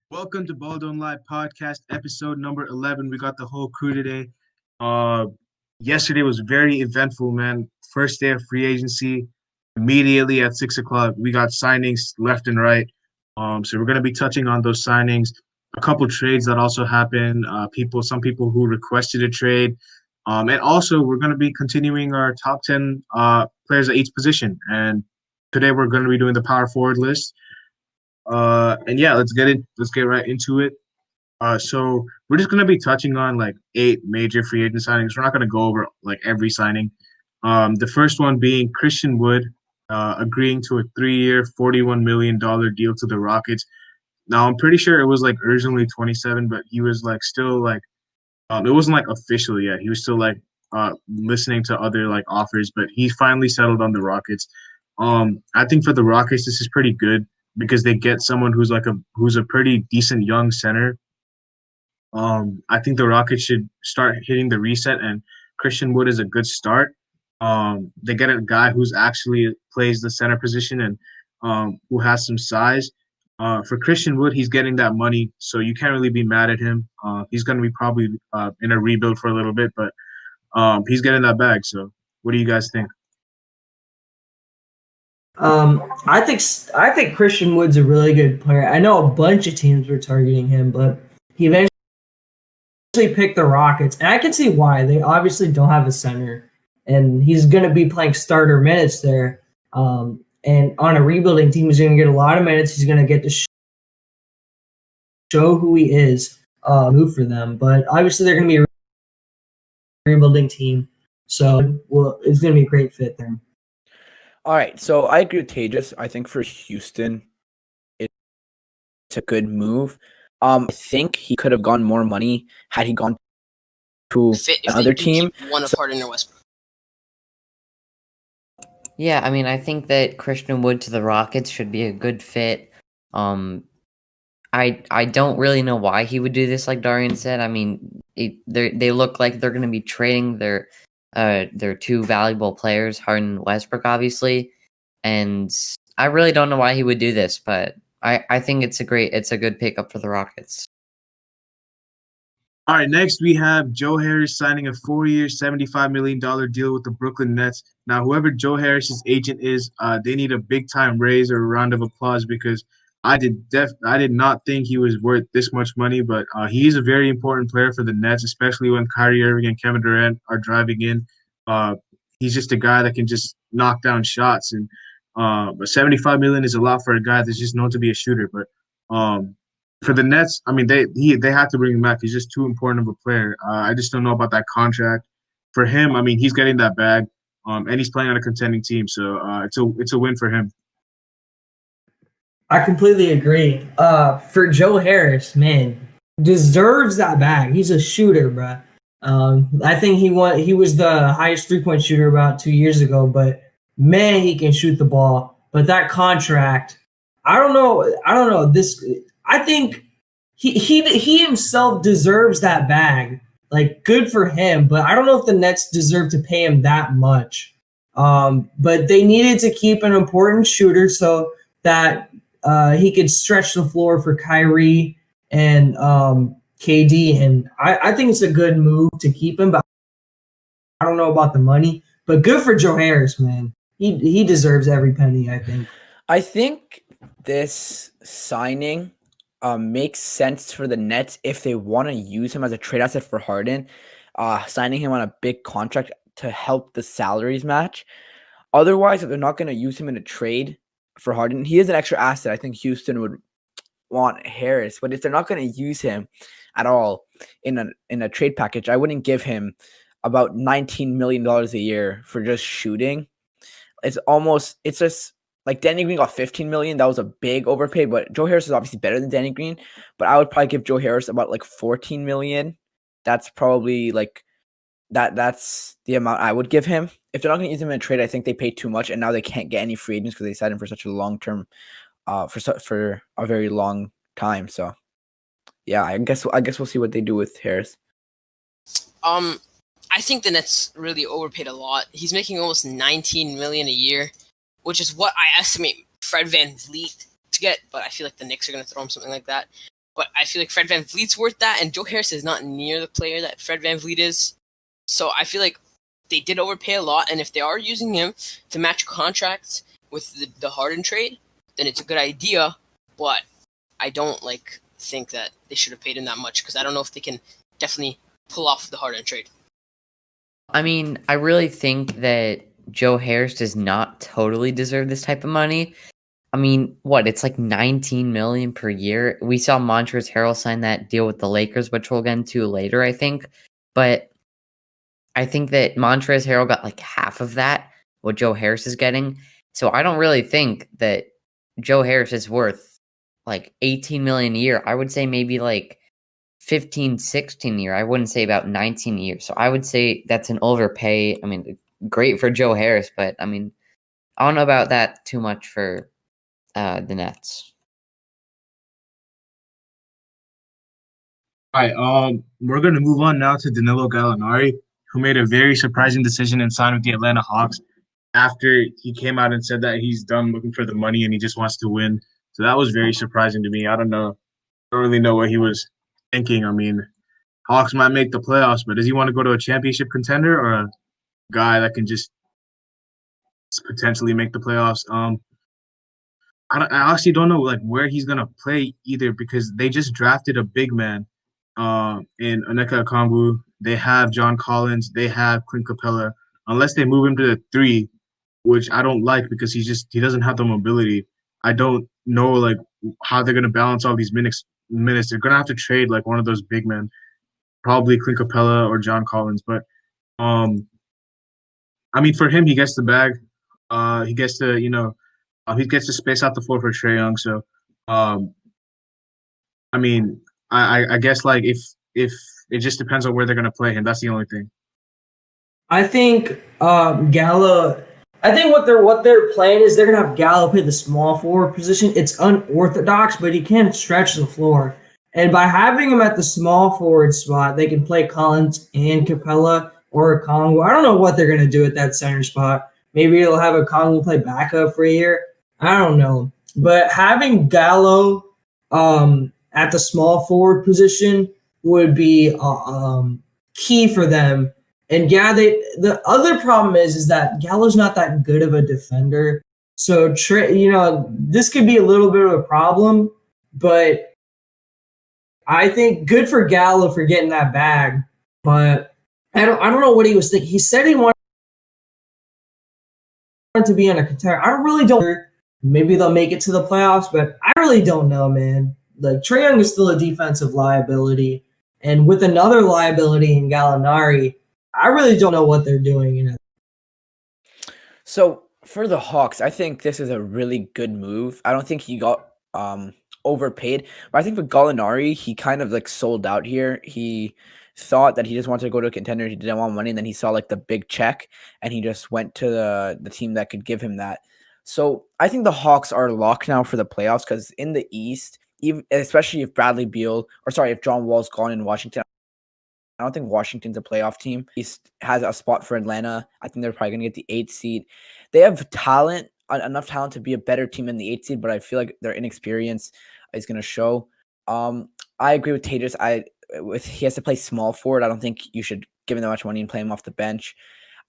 Welcome to Ball Don't Lie podcast, episode number 11. We got the whole crew today. Uh, Yesterday was very eventful, man. First day of free agency. Immediately at 6 o'clock, we got signings left and right. So we're gonna be touching on those signings, a couple trades that also happened. Some people who requested a trade, and also we're gonna be continuing our top 10 players at each position. And today we're gonna be doing the power forward list. And yeah, let's get it. Let's get right into it. So we're just gonna be touching on like eight major free agent signings. We're not gonna go over like every signing. The first one being Christian Wood, agreeing to a 3-year, $41 million deal to the Rockets. Now I'm pretty sure it was like originally 27, but he was like still like it wasn't like official yet. He was still like listening to other like offers, but he finally settled on the Rockets. I think for the Rockets this is pretty good because they get someone who's a pretty decent young center. I think the Rockets should start hitting the reset, and Christian Wood is a good start. They get a guy who's actually plays the center position and who has some size. For Christian Wood, he's getting that money, so you can't really be mad at him. He's going to be probably in a rebuild for a little bit, but he's getting that bag. So, what do you guys think? I think Christian Wood's a really good player. I know a bunch of teams were targeting him, but he eventually picked the Rockets, and I can see why. They obviously don't have a center, and he's going to be playing starter minutes there. And on a rebuilding team, he's going to get a lot of minutes. He's going to get to show who he is, move for them. But obviously, they're going to be a rebuilding team, so it's going to be a great fit there. All right, so I agree with Tejas. I think for Houston, it's a good move. I think he could have gone more money had he gone to another team. One of Harden or Westbrook. Yeah, I mean, I think that Christian Wood to the Rockets should be a good fit. I don't really know why he would do this, like Darian said. I mean, they look like they're going to be trading their two valuable players, Harden and Westbrook, obviously. And I really don't know why he would do this, but I think it's a good pickup for the Rockets. All right, next we have Joe Harris signing a 4-year, $75 million deal with the Brooklyn Nets. Now, whoever Joe Harris's agent is, they need a big time raise or a round of applause because I did not think he was worth this much money, but he's a very important player for the Nets, especially when Kyrie Irving and Kevin Durant are driving in. He's just a guy that can just knock down shots, and but 75 million is a lot for a guy that's just known to be a shooter. But for the Nets, I mean, they have to bring him back. He's just too important of a player. I just don't know about that contract. For him, I mean, he's getting that bag, and he's playing on a contending team, so it's a win for him. I completely agree. For Joe Harris, man, deserves that bag. He's a shooter, bro. I think he was the highest 3-point shooter about 2 years ago, but man, he can shoot the ball. But that contract, I don't know. I think he himself deserves that bag. Like, good for him, but I don't know if the Nets deserve to pay him that much. But they needed to keep an important shooter so that he could stretch the floor for Kyrie and KD, and I think it's a good move to keep him, but I don't know about the money. But good for Joe Harris, man. He deserves every penny, I think. I think this signing makes sense for the Nets if they want to use him as a trade asset for Harden, signing him on a big contract to help the salaries match. Otherwise, if they're not going to use him in a trade for Harden, he is an extra asset. I think Houston would want Harris, but if they're not going to use him at all in a trade package, I wouldn't give him about $19 million a year for just shooting. It's just like Danny Green got $15 million. That was a big overpay, but Joe Harris is obviously better than Danny Green. But I would probably give Joe Harris about like $14 million. That's probably like that's the amount I would give him. If they're not going to use him in a trade, I think they pay too much, and now they can't get any free agents because they signed him for such a long term, for a very long time. So, yeah, I guess we'll see what they do with Harris. I think the Nets really overpaid a lot. He's making almost $19 million a year, which is what I estimate Fred VanVleet to get. But I feel like the Knicks are going to throw him something like that. but I feel like Fred VanVleet's worth that, and Joe Harris is not near the player that Fred VanVleet is. So I feel like they did overpay a lot, and if they are using him to match contracts with the Harden trade, then it's a good idea. But I don't think that they should have paid him that much because I don't know if they can definitely pull off the Harden trade. I mean, I really think that Joe Harris does not totally deserve this type of money. I mean, it's like $19 million per year. We saw Montrezl Harrell sign that deal with the Lakers, which we'll get into later, I think. But I think that Montrezl Harrell got like half of that, what Joe Harris is getting. So I don't really think that Joe Harris is worth like $18 million a year. I would say maybe like 15, 16 a year. I wouldn't say about 19 a year. So I would say that's an overpay. I mean, great for Joe Harris, but I mean, I don't know about that too much for the Nets. All right, we're gonna move on now to Danilo Gallinari, who made a very surprising decision and signed with the Atlanta Hawks after he came out and said that he's done looking for the money and he just wants to win. So that was very surprising to me. I don't really know what he was thinking. I mean, Hawks might make the playoffs, but does he want to go to a championship contender or a guy that can just potentially make the playoffs? I actually don't know where he's gonna play either because they just drafted a big man in Onyeka Okongwu. They have John Collins. They have Clint Capella. Unless they move him to the 3, which I don't like because he doesn't have the mobility. I don't know how they're gonna balance all these minutes. They're gonna have to trade one of those big men, probably Clint Capella or John Collins. But I mean, for him, he gets the bag. He gets to he gets to space out the floor for Trae Young. So, I mean, I guess if it just depends on where they're gonna play him. That's the only thing. I think Gallo. I think what they're playing is they're gonna have Gallo play the small forward position. It's unorthodox, but he can stretch the floor. And by having him at the small forward spot, they can play Collins and Capella or Okongwu. I don't know what they're gonna do at that center spot. Maybe they'll have Okongwu play backup for a year. I don't know. But having Gallo at the small forward position would be key for them. And yeah, the other problem is that Gallo's not that good of a defender. So this could be a little bit of a problem, but I think good for Gallo for getting that bag. But I don't know what he was thinking. He said he wanted to be on a contender. I really don't. Maybe they'll make it to the playoffs, but I really don't know, man. Trae Young is still a defensive liability, and with another liability in Gallinari, I really don't know what they're doing. So for the Hawks, I think this is a really good move. I don't think he got overpaid, but I think with Gallinari, he kind of sold out here. He thought that he just wanted to go to a contender. He didn't want money, and then he saw the big check, and he just went to the team that could give him that. So I think the Hawks are locked now for the playoffs because in the East, especially if if John Wall's gone in Washington, I don't think Washington's a playoff team. East has a spot for Atlanta. I think they're probably going to get the 8th seed. They have enough talent to be a better team than the 8th seed, but I feel like their inexperience is going to show. I agree with Tejas. He has to play small forward. I don't think you should give him that much money and play him off the bench.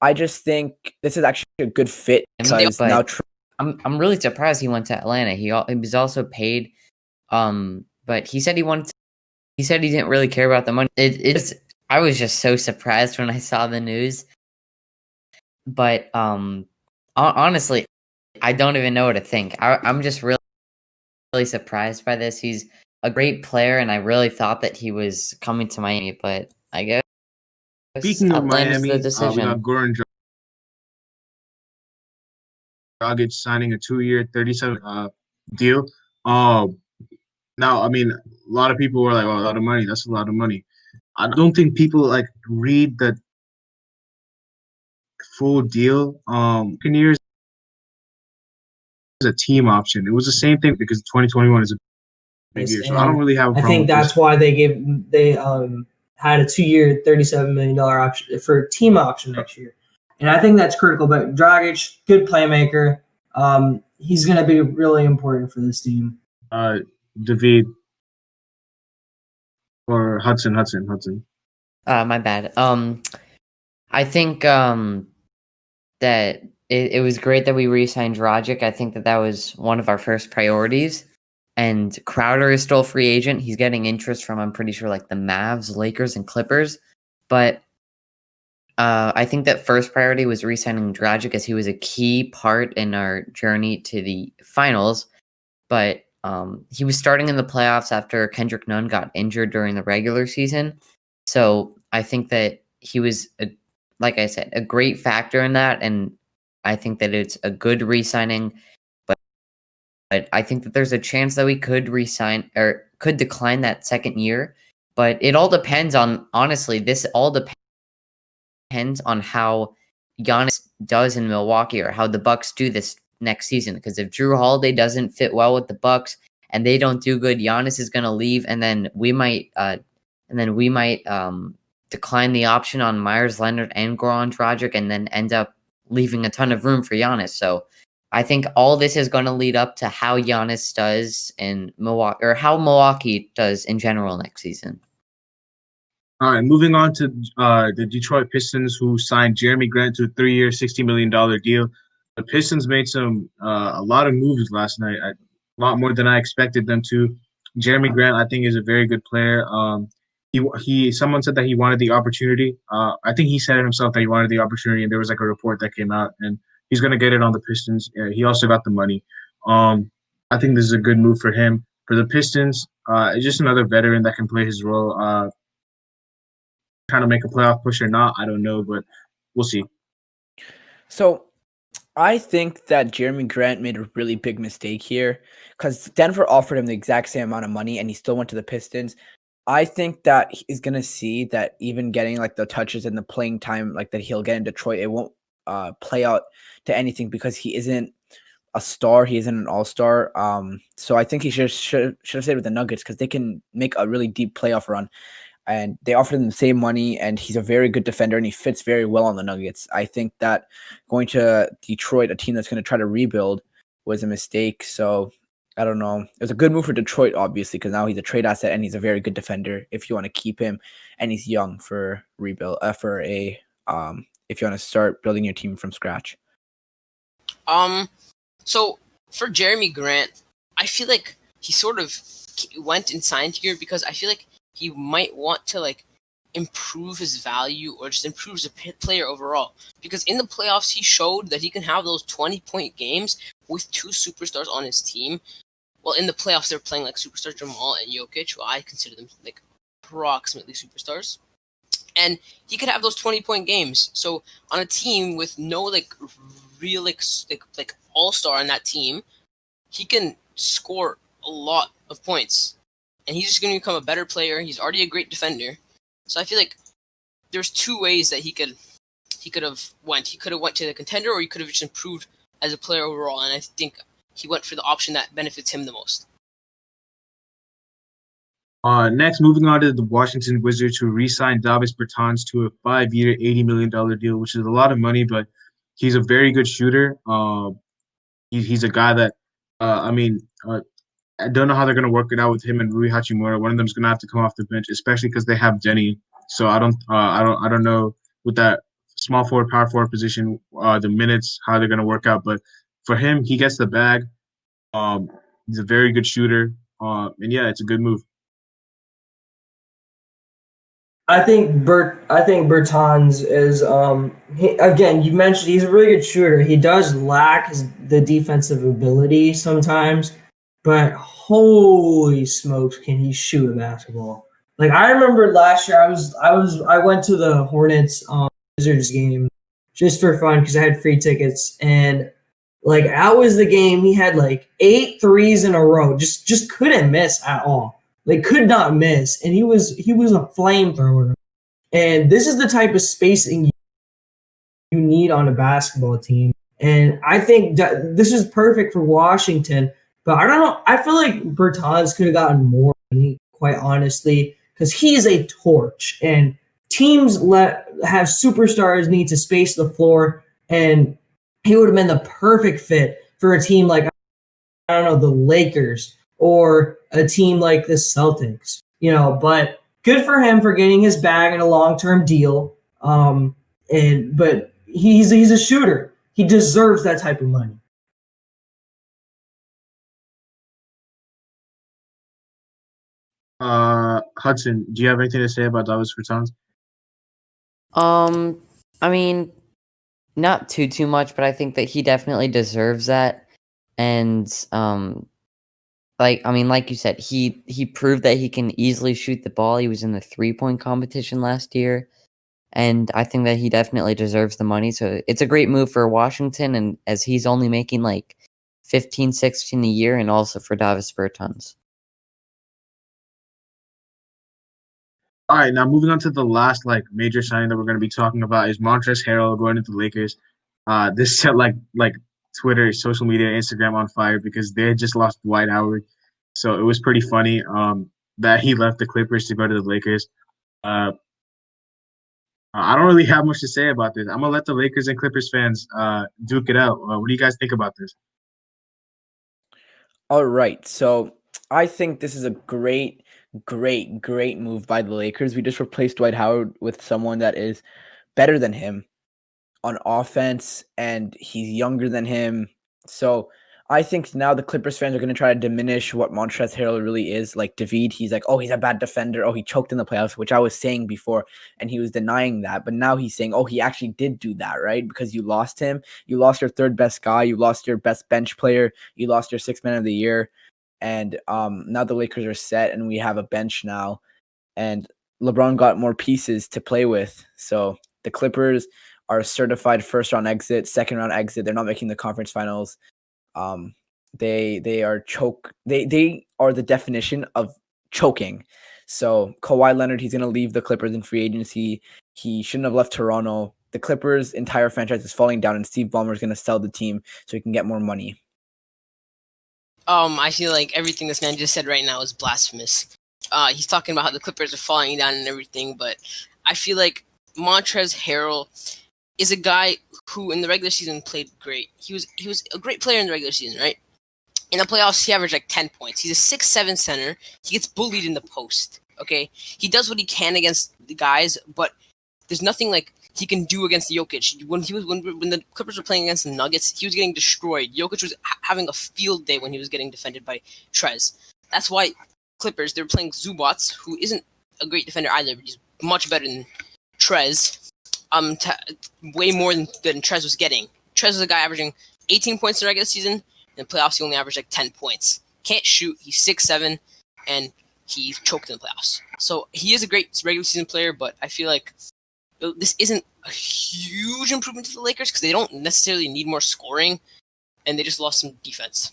I just think this is actually a good fit. I'm really surprised he went to Atlanta. He was also paid, but he said he said he didn't really care about the money. I was just so surprised when I saw the news. But honestly, I don't even know what to think. I'm just really, really surprised by this. He's a great player, and I really thought that he was coming to Miami, but I guess Speaking of Atlanta's Miami, the we decision. got Goran Dragic signing a 2-year, 37 deal. Now, I mean, a lot of people were like, "Oh, a lot of money. That's a lot of money." I don't think people read the full deal. 10 years is a team option. It was the same thing because 2021 is a big year, so I don't really have a problem. I think that's why they had a 2-year, $37 million option for a team option next year. And I think that's critical. But Dragic, good playmaker. He's going to be really important for this team. David, or Hudson. My bad. I think that it was great that we re-signed Dragic. I think that was one of our first priorities. And Crowder is still a free agent. He's getting interest from, I'm pretty sure, like the Mavs, Lakers, and Clippers. But I think that first priority was re-signing Dragic, as he was a key part in our journey to the finals. But he was starting in the playoffs after Kendrick Nunn got injured during the regular season. So I think that he was, like I said, a great factor in that. And I think that it's a good re-signing. But I think that there's a chance that we could re-sign or could decline that second year. But it all depends on, honestly, this all depends on how Giannis does in Milwaukee, or how the Bucks do this next season. Because if Drew Holiday doesn't fit well with the Bucks and they don't do good, Giannis is going to leave, and then we might decline the option on Myers Leonard and Goran Dragic, and then end up leaving a ton of room for Giannis. So I think all this is going to lead up to how Giannis does in Milwaukee, or how Milwaukee does in general next season. All right, moving on to the Detroit Pistons, who signed Jeremy Grant to a 3-year, $60 million deal. The Pistons made a lot of moves last night, a lot more than I expected them to. Jeremy Grant, I think, is a very good player. Someone said that he wanted the opportunity. I think he said it himself that he wanted the opportunity, and there was like a report that came out, and he's going to get it on the Pistons. He also got the money. I think this is a good move for him. For the Pistons, it's just another veteran that can play his role. Trying to make a playoff push or not, I don't know, but we'll see. So I think that Jeremy Grant made a really big mistake here, because Denver offered him the exact same amount of money and he still went to the Pistons. I think that he's going to see that even getting like the touches and the playing time like that he'll get in Detroit, it won't play out to anything, because he isn't a star. He isn't an all-star. So I think he should have stayed with the Nuggets, because they can make a really deep playoff run. And they offered him the same money, and he's a very good defender, and he fits very well on the Nuggets. I think that going to Detroit, a team that's going to try to rebuild, was a mistake. So I don't know. It was a good move for Detroit, obviously, because now he's a trade asset and he's a very good defender if you want to keep him, and he's young for rebuild if you want to start building your team from scratch. So for Jeremy Grant, I feel like he sort of went and signed here because I feel like he might want to like improve his value or just improve as a player overall. Because in the playoffs, he showed that he can have those 20-point games with two superstars on his team. Well, in the playoffs, they're playing like superstar Jamal and Jokic, who I consider them like approximately superstars. And he could have those 20-point games. So on a team with no like real like all-star on that team, he can score a lot of points. And he's just going to become a better player. He's already a great defender. So I feel like there's two ways that he could have went. He could have went to the contender, or he could have just improved as a player overall. And I think he went for the option that benefits him the most. Next, moving on to the Washington Wizards, who re-signed Davis Bertans to a 5-year, $80 million deal, which is a lot of money, but he's a very good shooter. He's a guy that, I don't know how they're going to work it out with him and Rui Hachimura. One of them's going to have to come off the bench, especially because they have Deni. So I don't know with that small forward, power forward position, the minutes, how they're going to work out. But for him, he gets the bag. He's a very good shooter. And yeah, it's a good move. I think Bertans is again, you mentioned he's a really good shooter. He does lack the defensive ability sometimes, but holy smokes, can he shoot a basketball? Like I remember last year I went to the Hornets Wizards game just for fun because I had free tickets, and like that was the game he had like 8 threes in a row. Just couldn't miss at all. They could not miss, and he was a flamethrower. And this is the type of spacing you need on a basketball team. And I think that this is perfect for Washington. But I don't know. I feel like Bertans could have gotten more money, quite honestly, because he is a torch. And teams have superstars need to space the floor, and he would have been the perfect fit for a team like, I don't know, the Lakers, or a team like the Celtics, but good for him for getting his bag in a long-term deal. But he's a shooter. He deserves that type of money. Hudson, do you have anything to say about Davis Bertans? I mean, not too much, but I think that he definitely deserves that. And like you said, he proved that he can easily shoot the ball. He was in the 3-point competition last year, and I think that he definitely deserves the money. So it's a great move for Washington, and as he's only making like 15, 16 a year, and also for Davis Bertans. All right, now moving on to the last like major signing that we're going to be talking about is Montrezl Harrell going to the Lakers. This set like Twitter, social media, Instagram on fire because they had just lost Dwight Howard, so it was pretty funny that he left the Clippers to go to the Lakers. I don't really have much to say about this. I'm gonna let the Lakers and Clippers fans duke it out. What do you guys think about this? All right. So I think this is a great move by the Lakers. We just replaced Dwight Howard with someone that is better than him on offense, and he's younger than him. So I think now the Clippers fans are going to try to diminish what Montrezl Harrell really is. Like David, he's like, oh, he's a bad defender. Oh, he choked in the playoffs, which I was saying before, and he was denying that. But now he's saying, oh, he actually did do that, right? Because you lost him. You lost your third best guy. You lost your best bench player. You lost your sixth man of the year. And now the Lakers are set, and we have a bench now. And LeBron got more pieces to play with. So the Clippers are a certified first round exit, second round exit. They're not making the conference finals. They are they are the definition of choking. So Kawhi Leonard, he's gonna leave the Clippers in free agency. He shouldn't have left Toronto. The Clippers' entire franchise is falling down, and Steve Ballmer is gonna sell the team so he can get more money. I feel like everything this man just said right now is blasphemous. He's talking about how the Clippers are falling down and everything, but I feel like Montrezl Harrell is a guy who in the regular season played great. He was a great player in the regular season, right? In the playoffs, he averaged like 10 points. He's a 6'7" center. He gets bullied in the post, okay? He does what he can against the guys, but there's nothing like he can do against Jokic. When the Clippers were playing against the Nuggets, he was getting destroyed. Jokic was having a field day when he was getting defended by Trez. That's why Clippers, they were playing Zubats, who isn't a great defender either, but he's much better than Trez. Way more than Trez was getting. Trez was a guy averaging 18 points in the regular season. In the playoffs, he only averaged like 10 points. Can't shoot. He's 6'7", and he choked in the playoffs. So he is a great regular season player, but I feel like this isn't a huge improvement to the Lakers because they don't necessarily need more scoring, and they just lost some defense.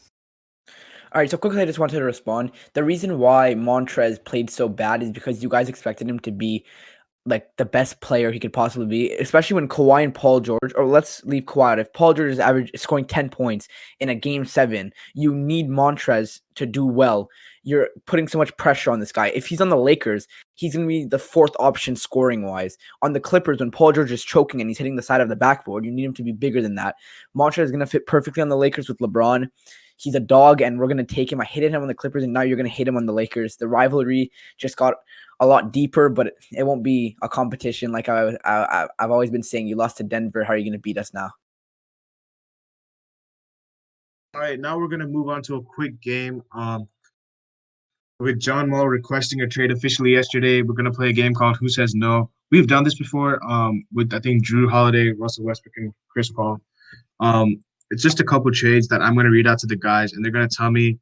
All right, so quickly, I just wanted to respond. The reason why Montrez played so bad is because you guys expected him to be like the best player he could possibly be, especially when Kawhi and Paul George, or let's leave Kawhi out. If Paul George is scoring 10 points in a game 7, you need Montrez to do well. You're putting so much pressure on this guy. If he's on the Lakers, he's going to be the fourth option scoring wise. On the Clippers, when Paul George is choking and he's hitting the side of the backboard, you need him to be bigger than that. Montrez is going to fit perfectly on the Lakers with LeBron. He's a dog, and we're going to take him. I hated him on the Clippers, and now you're going to hate him on the Lakers. The rivalry just got a lot deeper, but it won't be a competition like I've always been saying. You lost to Denver. How are you going to beat us now? All right, now we're gonna move on to a quick game. With John Wall requesting a trade officially yesterday, we're gonna play a game called Who Says No. We've done this before. With I think Drew Holiday, Russell Westbrook, and Chris Paul. It's just a couple trades that I'm gonna read out to the guys, and they're gonna tell me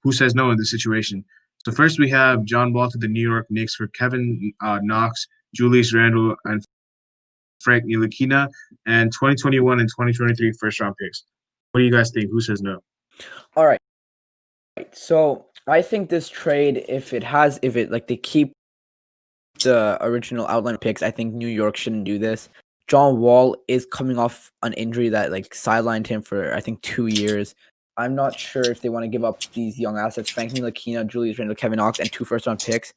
who says no in this situation. So first we have John Wall to the New York Knicks for Kevin Knox, Julius Randle, and Frank Ntilikina, and 2021 and 2023 first-round picks. What do you guys think? Who says no? All right. So I think this trade, if they keep the original outline picks, I think New York shouldn't do this. John Wall is coming off an injury that like sidelined him for I think 2 years. I'm not sure if they want to give up these young assets, Frank Ntilikina, Julius Randle, Kevin Knox, and 2 first-round picks.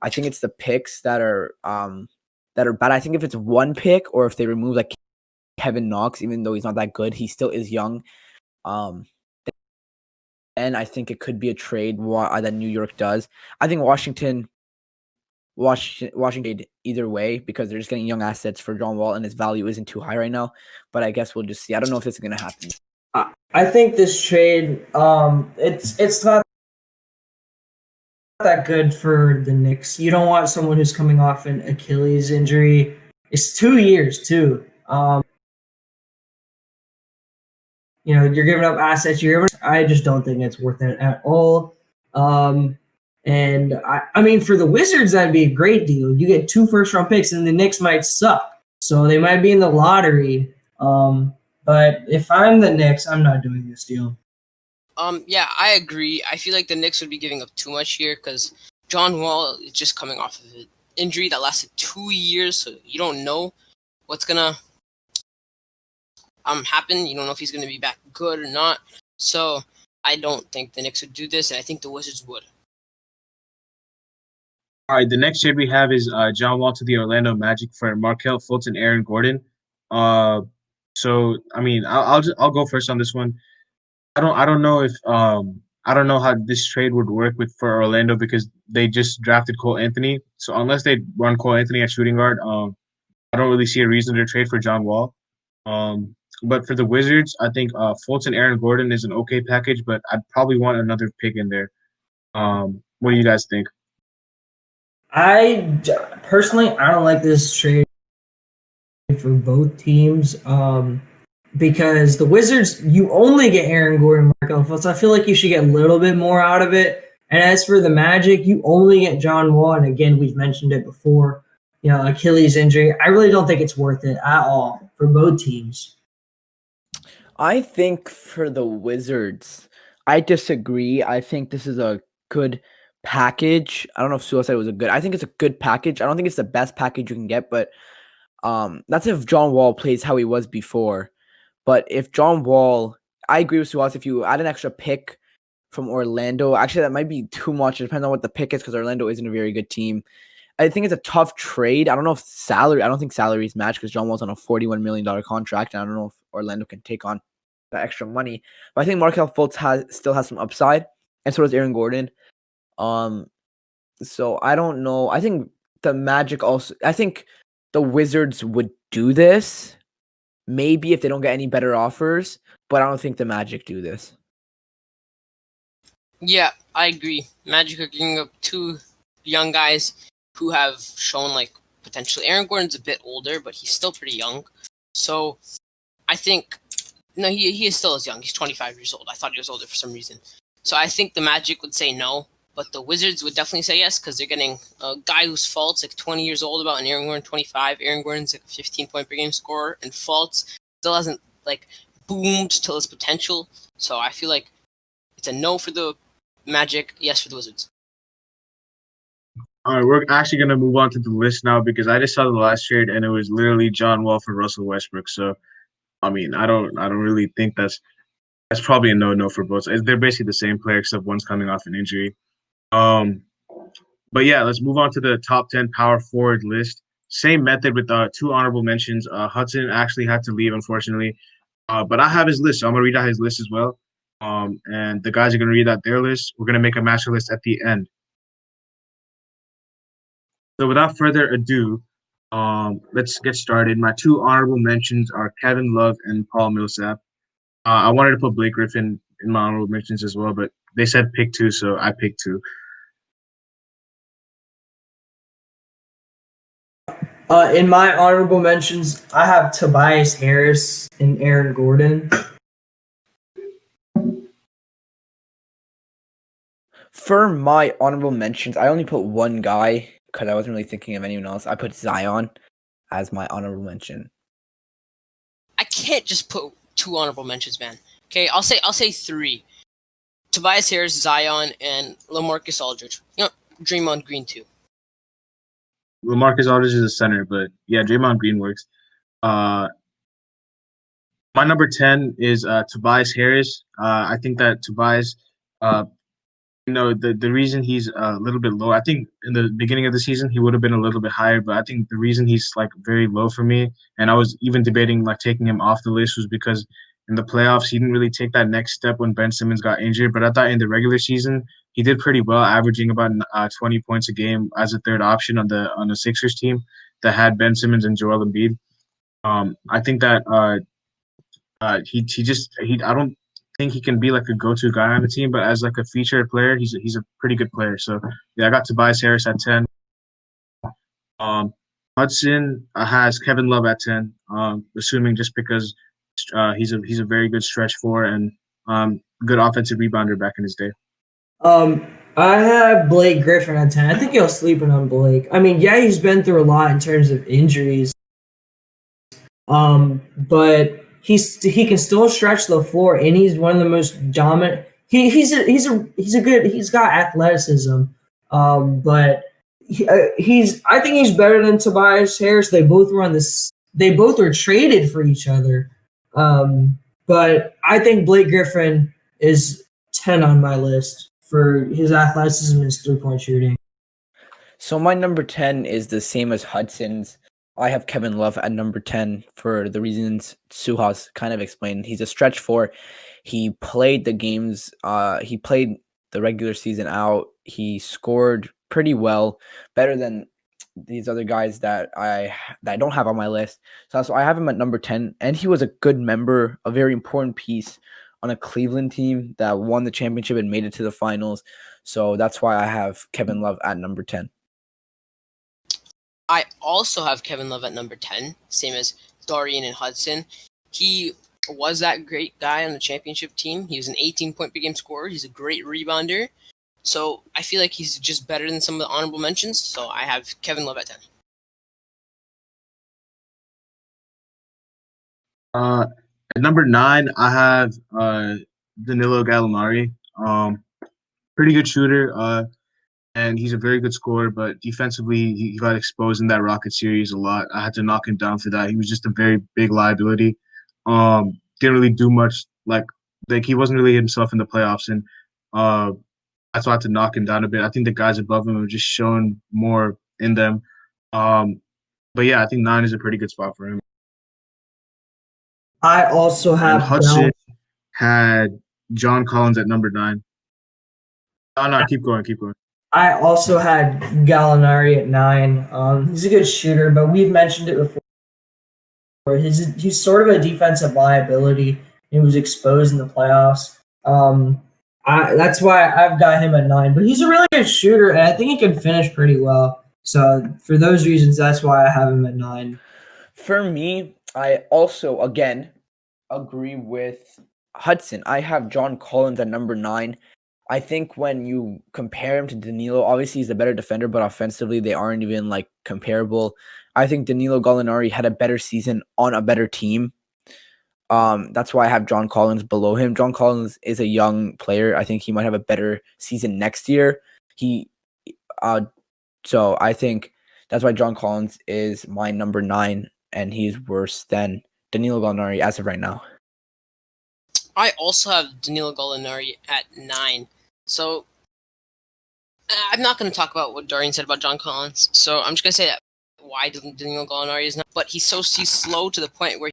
I think it's the picks that are bad. I think if it's one pick or if they remove like Kevin Knox, even though he's not that good, he still is young. And I think it could be a trade that New York does. I think Washington Washington either way because they're just getting young assets for John Wall and his value isn't too high right now. But I guess we'll just see. I don't know if this is gonna happen. I think this trade, it's not that good for the Knicks. You don't want someone who's coming off an Achilles injury. It's 2 years too. You're giving up assets. I just don't think it's worth it at all. And I mean, for the Wizards, that'd be a great deal. You get 2 first-round picks, and the Knicks might suck, so they might be in the lottery. But if I'm the Knicks, I'm not doing this deal. Yeah, I agree. I feel like the Knicks would be giving up too much here because John Wall is just coming off of an injury that lasted 2 years, so you don't know what's gonna happen. You don't know if he's gonna be back good or not. So I don't think the Knicks would do this, and I think the Wizards would. All right, the next trade we have is John Wall to the Orlando Magic for Markelle Fultz and Aaron Gordon. So I mean, I'll go first on this one. I don't know if I don't know how this trade would work for Orlando because they just drafted Cole Anthony. So unless they run Cole Anthony at shooting guard, I don't really see a reason to trade for John Wall. But for the Wizards, I think Fultz and Aaron Gordon is an okay package, but I'd probably want another pick in there. What do you guys think? Personally, I don't like this trade for both teams because the Wizards, you only get Aaron Gordon and Markelle Fultz. I feel like you should get a little bit more out of it. And as for the Magic, you only get John Wall. And again, we've mentioned it before, Achilles injury. I really don't think it's worth it at all for both teams. I think for the Wizards, I disagree. I think this is a good package. I don't know if Sua said it was a good. I think it's a good package. I don't think it's the best package you can get, but that's if John Wall plays how he was before. But if John Wall, I agree with Suas. If you add an extra pick from Orlando, actually that might be too much. It depends on what the pick is because Orlando isn't a very good team. I think it's a tough trade. I don't know if salary. I don't think salaries match because John Wall's on a $41 million contract, and I don't know if Orlando can take on that extra money. But I think Markelle Fultz still has some upside, and so does Aaron Gordon. So I don't know. I think the Magic also. I think the Wizards would do this, maybe if they don't get any better offers. But I don't think the Magic do this. Yeah, I agree. Magic are giving up 2 young guys who have shown like potential. Aaron Gordon's a bit older, but he's still pretty young. So I think he is still as young. He's 25 years old. I thought he was older for some reason. So I think the Magic would say no. But the Wizards would definitely say yes because they're getting a guy whose Fultz like 20 years old and Aaron Gordon 25. Aaron Gordon's like a 15-point per game scorer, and Fultz still hasn't like boomed till his potential. So I feel like it's a no for the Magic, yes for the Wizards. All right, we're actually gonna move on to the list now because I just saw the last trade and it was literally John Wall for Russell Westbrook. So I mean, I don't really think that's probably a no for both. They're basically the same player except one's coming off an injury. But yeah, let's move on to the top 10 power forward list. Same method with 2 honorable mentions. Hudson actually had to leave, unfortunately. But I have his list, so I'm gonna read out his list as well. And the guys are gonna read out their list. We're gonna make a master list at the end. So without further ado, let's get started. My 2 honorable mentions are Kevin Love and Paul Millsap. I wanted to put Blake Griffin in my honorable mentions as well, but they said pick 2, so I picked 2. In my honorable mentions, I have Tobias Harris and Aaron Gordon. For my honorable mentions, I only put one guy because I wasn't really thinking of anyone else. I put Zion as my honorable mention. I can't just put 2 honorable mentions, man. Okay, I'll say 3. Tobias Harris, Zion, and LaMarcus Aldridge. Draymond Green too. LaMarcus Aldridge is a center, but yeah, Draymond Green works. My number 10 is Tobias Harris. I think that Tobias, the reason he's a little bit low, I think in the beginning of the season he would have been a little bit higher, but I think the reason he's like very low for me, and I was even debating like taking him off the list, was because in the playoffs, he didn't really take that next step when Ben Simmons got injured. But I thought in the regular season, he did pretty well, averaging about 20 points a game as a third option on the Sixers team that had Ben Simmons and Joel Embiid. I think that he I don't think he can be like a go-to guy on the team, but as like a featured player, he's a pretty good player. So yeah, I got Tobias Harris at 10. Hudson has Kevin Love at 10. Assuming just because he's a very good stretch four and good offensive rebounder back in his day. I have Blake Griffin at 10. I think you're sleeping on Blake. I mean, yeah, he's been through a lot in terms of injuries. But he can still stretch the floor, and he's one of the most dominant. He's got athleticism. But I think he's better than Tobias Harris. They both were They both were traded for each other. But I think Blake Griffin is 10 on my list for his athleticism and his 3-point shooting. So my number 10 is the same as Hudson's. I have Kevin Love at number 10 for the reasons Suhas kind of explained. He's a stretch four. He played the games. He played the regular season out. He scored pretty well, better than these other guys that I don't have on my list. So I have him at number 10, and he was a good member, a very important piece on a Cleveland team that won the championship and made it to the finals. So that's why I have Kevin Love at number 10. I also have Kevin Love at number 10, same as Dorian and Hudson. He was that great guy on the championship team. He was an 18-point per game scorer. He's a great rebounder. So I feel like he's just better than some of the honorable mentions. So I have Kevin Love at 10. At number 9, I have Danilo Gallinari. Pretty good shooter. And he's a very good scorer, but defensively, he got exposed in that Rocket series a lot. I had to knock him down for that. He was just a very big liability. Didn't really do much. Like he wasn't really himself in the playoffs, and that's why I had to knock him down a bit. I think the guys above him have just shown more in them. But yeah, I think 9 is a pretty good spot for him. I also have and Hudson had John Collins at number 9. No, keep going. I also had Gallinari at 9. He's a good shooter, but we've mentioned it before. He's sort of a defensive liability. He was exposed in the playoffs. That's why I've got him at 9. But he's a really good shooter, and I think he can finish pretty well. So for those reasons, that's why I have him at 9. For me, I also, again, agree with Hudson. I have John Collins at number 9. I think when you compare him to Danilo, obviously he's a better defender, but offensively they aren't even like comparable. I think Danilo Gallinari had a better season on a better team. That's why I have John Collins below him. John Collins is a young player. I think he might have a better season next year. So I think that's why John Collins is my number 9, and he's worse than Danilo Gallinari as of right now. I also have Danilo Gallinari at 9. So I'm not going to talk about what Dorian said about John Collins. So I'm just going to say that why Danilo Gallinari is not. But he's slow to the point where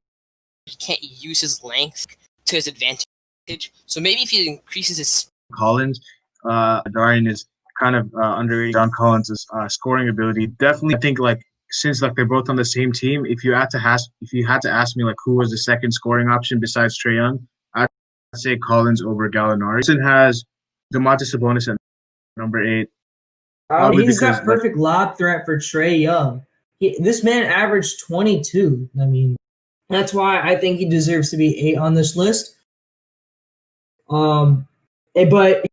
he can't use his length to his advantage. So maybe if he increases his Collins, Dorian is kind of underrated John Collins' scoring ability. Definitely, I think like since like they're both on the same team, if you had to ask me like who was the second scoring option besides Trae Young, I'd say Collins over Gallinari. Hudson has Domantas Sabonis at number 8. He's that perfect lob threat for Trae Young. This man averaged 22. I mean, that's why I think he deserves to be 8 on this list. But the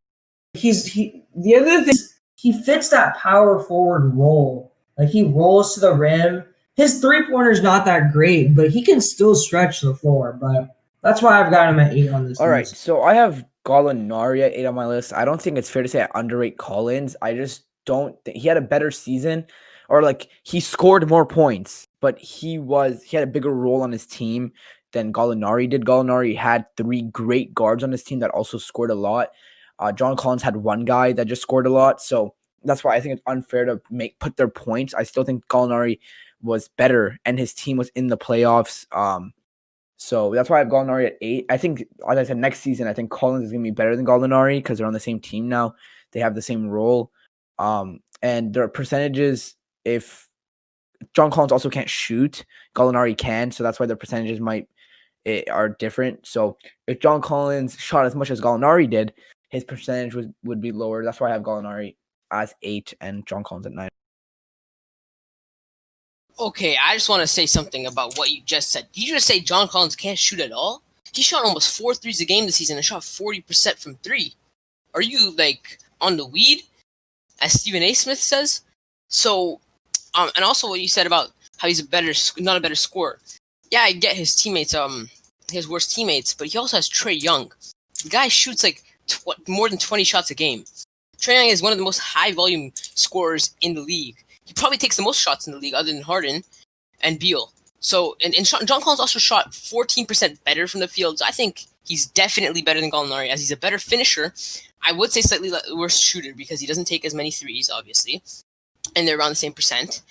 other thing is he fits that power forward role. Like he rolls to the rim. His 3-pointer is not that great, but he can still stretch the floor. But that's why I've got him at 8 on this list. All right, so I have Gallinari at 8 on my list. I don't think it's fair to say I underrate Collins. I just don't think he had a better season, or like he scored more points, but he had a bigger role on his team than Gallinari did. Gallinari had 3 great guards on his team that also scored a lot. John Collins had 1 guy that just scored a lot, so that's why I think it's unfair to put their points. I still think Gallinari was better, and his team was in the playoffs. So that's why I have Gallinari at 8. I think, as I said, next season, I think Collins is going to be better than Gallinari because they're on the same team now. They have the same role. And their percentages, if John Collins also can't shoot, Gallinari can. So that's why their percentages are different. So if John Collins shot as much as Gallinari did, his percentage would be lower. That's why I have Gallinari as 8 and John Collins at 9. Okay, I just want to say something about what you just said. Did you just say John Collins can't shoot at all? He shot almost 4 threes a game this season and shot 40% from 3. Are you, like, on the weed, as Stephen A. Smith says? So, and also what you said about how he's not a better scorer. Yeah, I get his teammates, his worst teammates, but he also has Trae Young. The guy shoots, like, more than 20 shots a game. Trae Young is one of the most high-volume scorers in the league. He probably takes the most shots in the league other than Harden and Beal. So, and John Collins also shot 14% better from the field. So I think he's definitely better than Gallinari as he's a better finisher. I would say slightly worse shooter because he doesn't take as many threes, obviously. And they're around the same percent.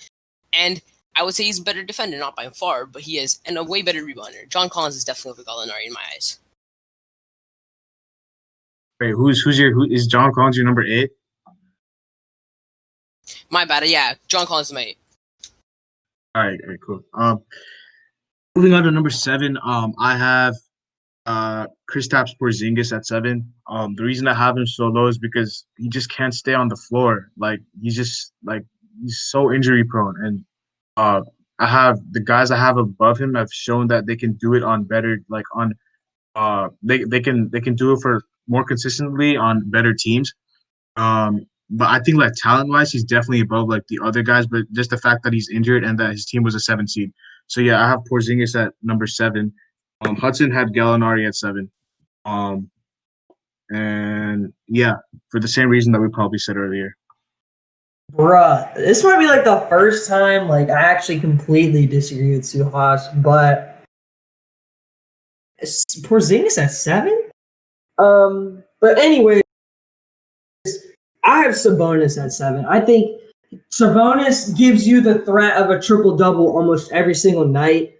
And I would say he's a better defender, not by far, but he is, and a way better rebounder. John Collins is definitely over Gallinari in my eyes. Wait, is John Collins your number 8? My bad. Yeah, John Collins is my 8. All right, cool. Moving on to number 7, I have Kristaps Porzingis at 7. The reason I have him so low is because he just can't stay on the floor. Like he's so injury prone, and I have the guys I have above him have shown that they can do it on better, like on they can do it for more consistently on better teams. But I think like talent wise, he's definitely above like the other guys. But just the fact that he's injured and that his team was a 7 seed. So yeah, I have Porzingis at number 7. Hudson had Gallinari at 7. And yeah, for the same reason that we probably said earlier. Bruh, this might be like the first time like I actually completely disagree with Suhas, but Porzingis at 7? But anyway, I have Sabonis at 7. I think Sabonis gives you the threat of a triple-double almost every single night.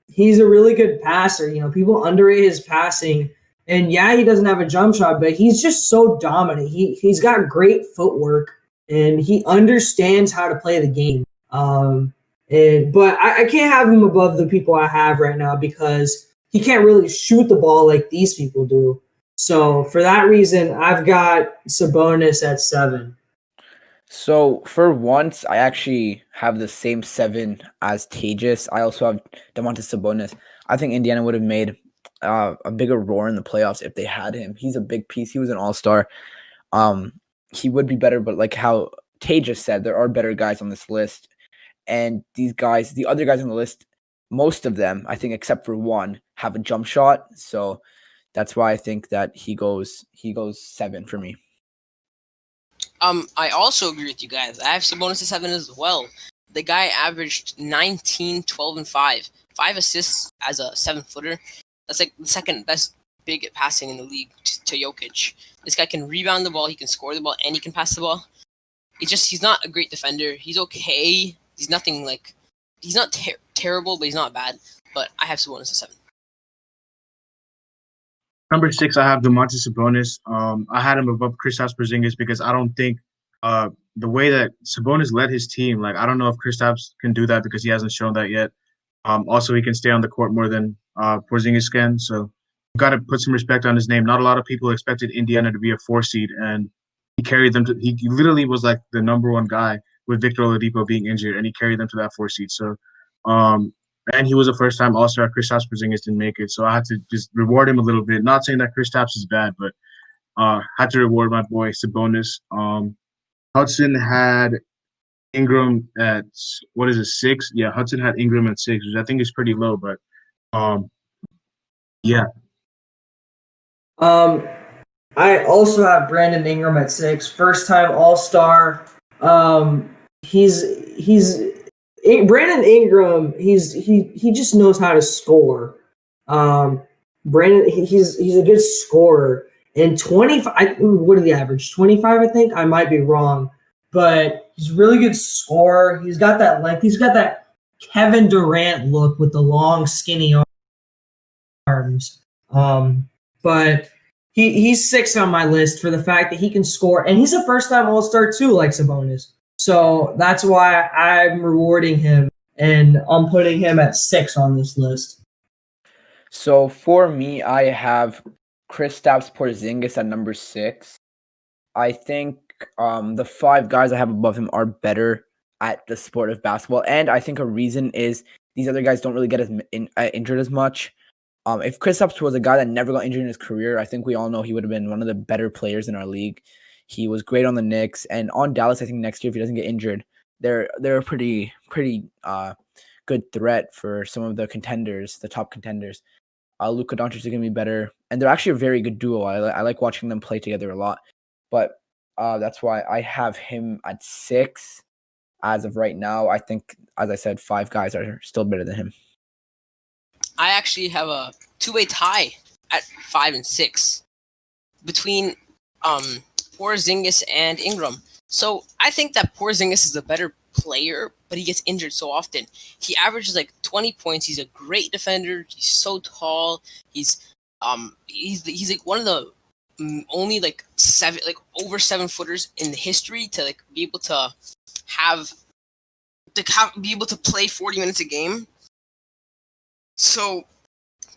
He's a really good passer. You know, people underrate his passing. And yeah, he doesn't have a jump shot, but he's just so dominant. He's got great footwork, and he understands how to play the game. But I can't have him above the people I have right now because he can't really shoot the ball like these people do. So for that reason, I've got Sabonis at 7. So for once, I actually have the same 7 as Tejas. I also have Domantas Sabonis. I think Indiana would have made a bigger roar in the playoffs if they had him. He's a big piece. He was an all-star. He would be better, but like how Tejas said, there are better guys on this list. And these guys, the other guys on the list, most of them, I think except for one, have a jump shot. So that's why I think that he goes 7 for me. I also agree with you guys. I have Sabonis at 7 as well. The guy averaged 19, 12, and 5. 5 assists as a 7-footer. That's like the second best big at passing in the league to Jokic. This guy can rebound the ball, he can score the ball, and he can pass the ball. He's not a great defender. He's okay. He's nothing like, he's not terrible, but he's not bad. But I have Sabonis at 7. Number 6, I have Domantas Sabonis. I had him above Kristaps Porzingis because I don't think the way that Sabonis led his team, like I don't know if Kristaps can do that because he hasn't shown that yet. Also, he can stay on the court more than Porzingis can. So you've got to put some respect on his name. Not a lot of people expected Indiana to be a 4 seed, and he carried them to. He literally was like the number 1 guy with Victor Oladipo being injured, and he carried them to that 4 seed. So, and he was a first-time All-Star. Kristaps Porzingis didn't make it, so I had to just reward him a little bit. Not saying that Kristaps is bad, but had to reward my boy Sabonis. Hudson had Ingram at 6? Yeah, Hudson had Ingram at 6, which I think is pretty low, but yeah. I also have Brandon Ingram at 6, first-time All-Star. Brandon Ingram. He just knows how to score. Brandon, he's a good scorer. And 25, what did he average? 25, I think. I might be wrong, but he's a really good scorer. He's got that length. He's got that Kevin Durant look with the long, skinny arms. times. But he's 6 on my list for the fact that he can score, and he's a first-time All-Star too, like Sabonis. So that's why I'm rewarding him, and I'm putting him at 6 on this list. So for me, I have Kristaps Porzingis at number 6. I think the 5 guys I have above him are better at the sport of basketball, and I think a reason is these other guys don't really get injured as much. If Kristaps was a guy that never got injured in his career, I think we all know he would have been one of the better players in our league. He was great on the Knicks and on Dallas. I think next year, if he doesn't get injured, they're a pretty good threat for some of the contenders, the top contenders. Luka Doncic is going to be better, and they're actually a very good duo. I like watching them play together a lot, but that's why I have him at 6 as of right now. I think, as I said, 5 guys are still better than him. I actually have a two-way tie at 5 and 6 between Porzingis and Ingram. So I think that Porzingis is the better player, but he gets injured so often. He averages like 20 points. He's a great defender. He's so tall. He's like one of the only like over 7 footers in the history to like be able to be able to play 40 minutes a game. So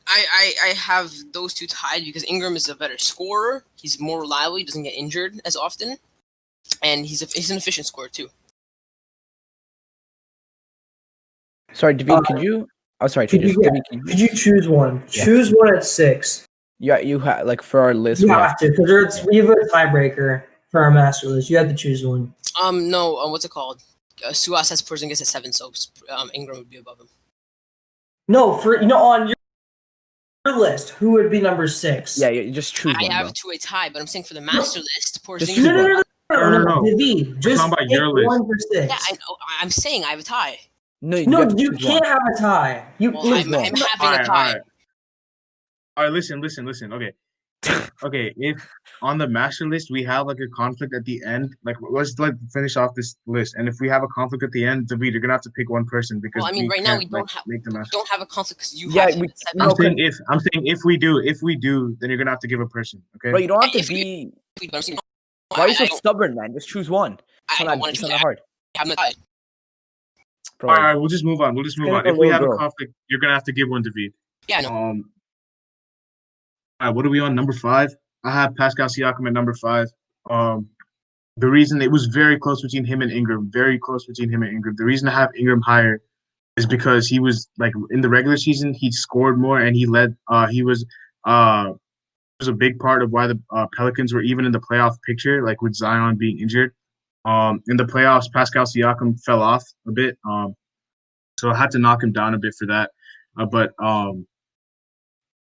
I have those two tied because Ingram is a better scorer. He's more reliable. He doesn't get injured as often, and he's an efficient scorer too. Sorry, David, could you? Oh, sorry. Could you choose one? Yeah. Choose one at 6. Yeah, you have like for our list. You have to, because we have a tiebreaker for our master list. You have to choose one. No. What's it called? Suas has Porzingis at 7, so Ingram would be above him. No, on your list, who would be number 6? Yeah, you just choose I one. have Bro. a two-way tie, but I'm saying for the master list, Porzingis. choose No. No. David, just talking about pick your list. one for 6. Yeah, I know. I'm saying I have a tie. No, No, have to you choose can't one. have a tie. Well, I'm having a tie. All right, listen. Okay, if on the master list we have like a conflict at the end, like let's like finish off this list, and if we have a conflict at the end, David, you're gonna have to pick one person because Well, I mean, right now we can't, don't make the master. don't have a conflict because you Yeah, have him we- at 7. I'm saying if we do, then you're gonna have to give a person. Okay. Bro, you don't have to If we- be. But I'm saying, Why are you so I don't- stubborn, man? Just choose one. I don't want It's to not do that that. hard. I'm not tied. Bro, All right, we'll just move on. like If a we little have a girl. conflict, you're gonna have to give one to David. Yeah, I know. All right, what are we on? Number 5. I have Pascal Siakam at number 5. The reason it was very close between him and Ingram, The reason I have Ingram higher is because he was like in the regular season, he scored more and he led. He was a big part of why the Pelicans were even in the playoff picture, like with Zion being injured. In the playoffs, Pascal Siakam fell off a bit, so I had to knock him down a bit for that. But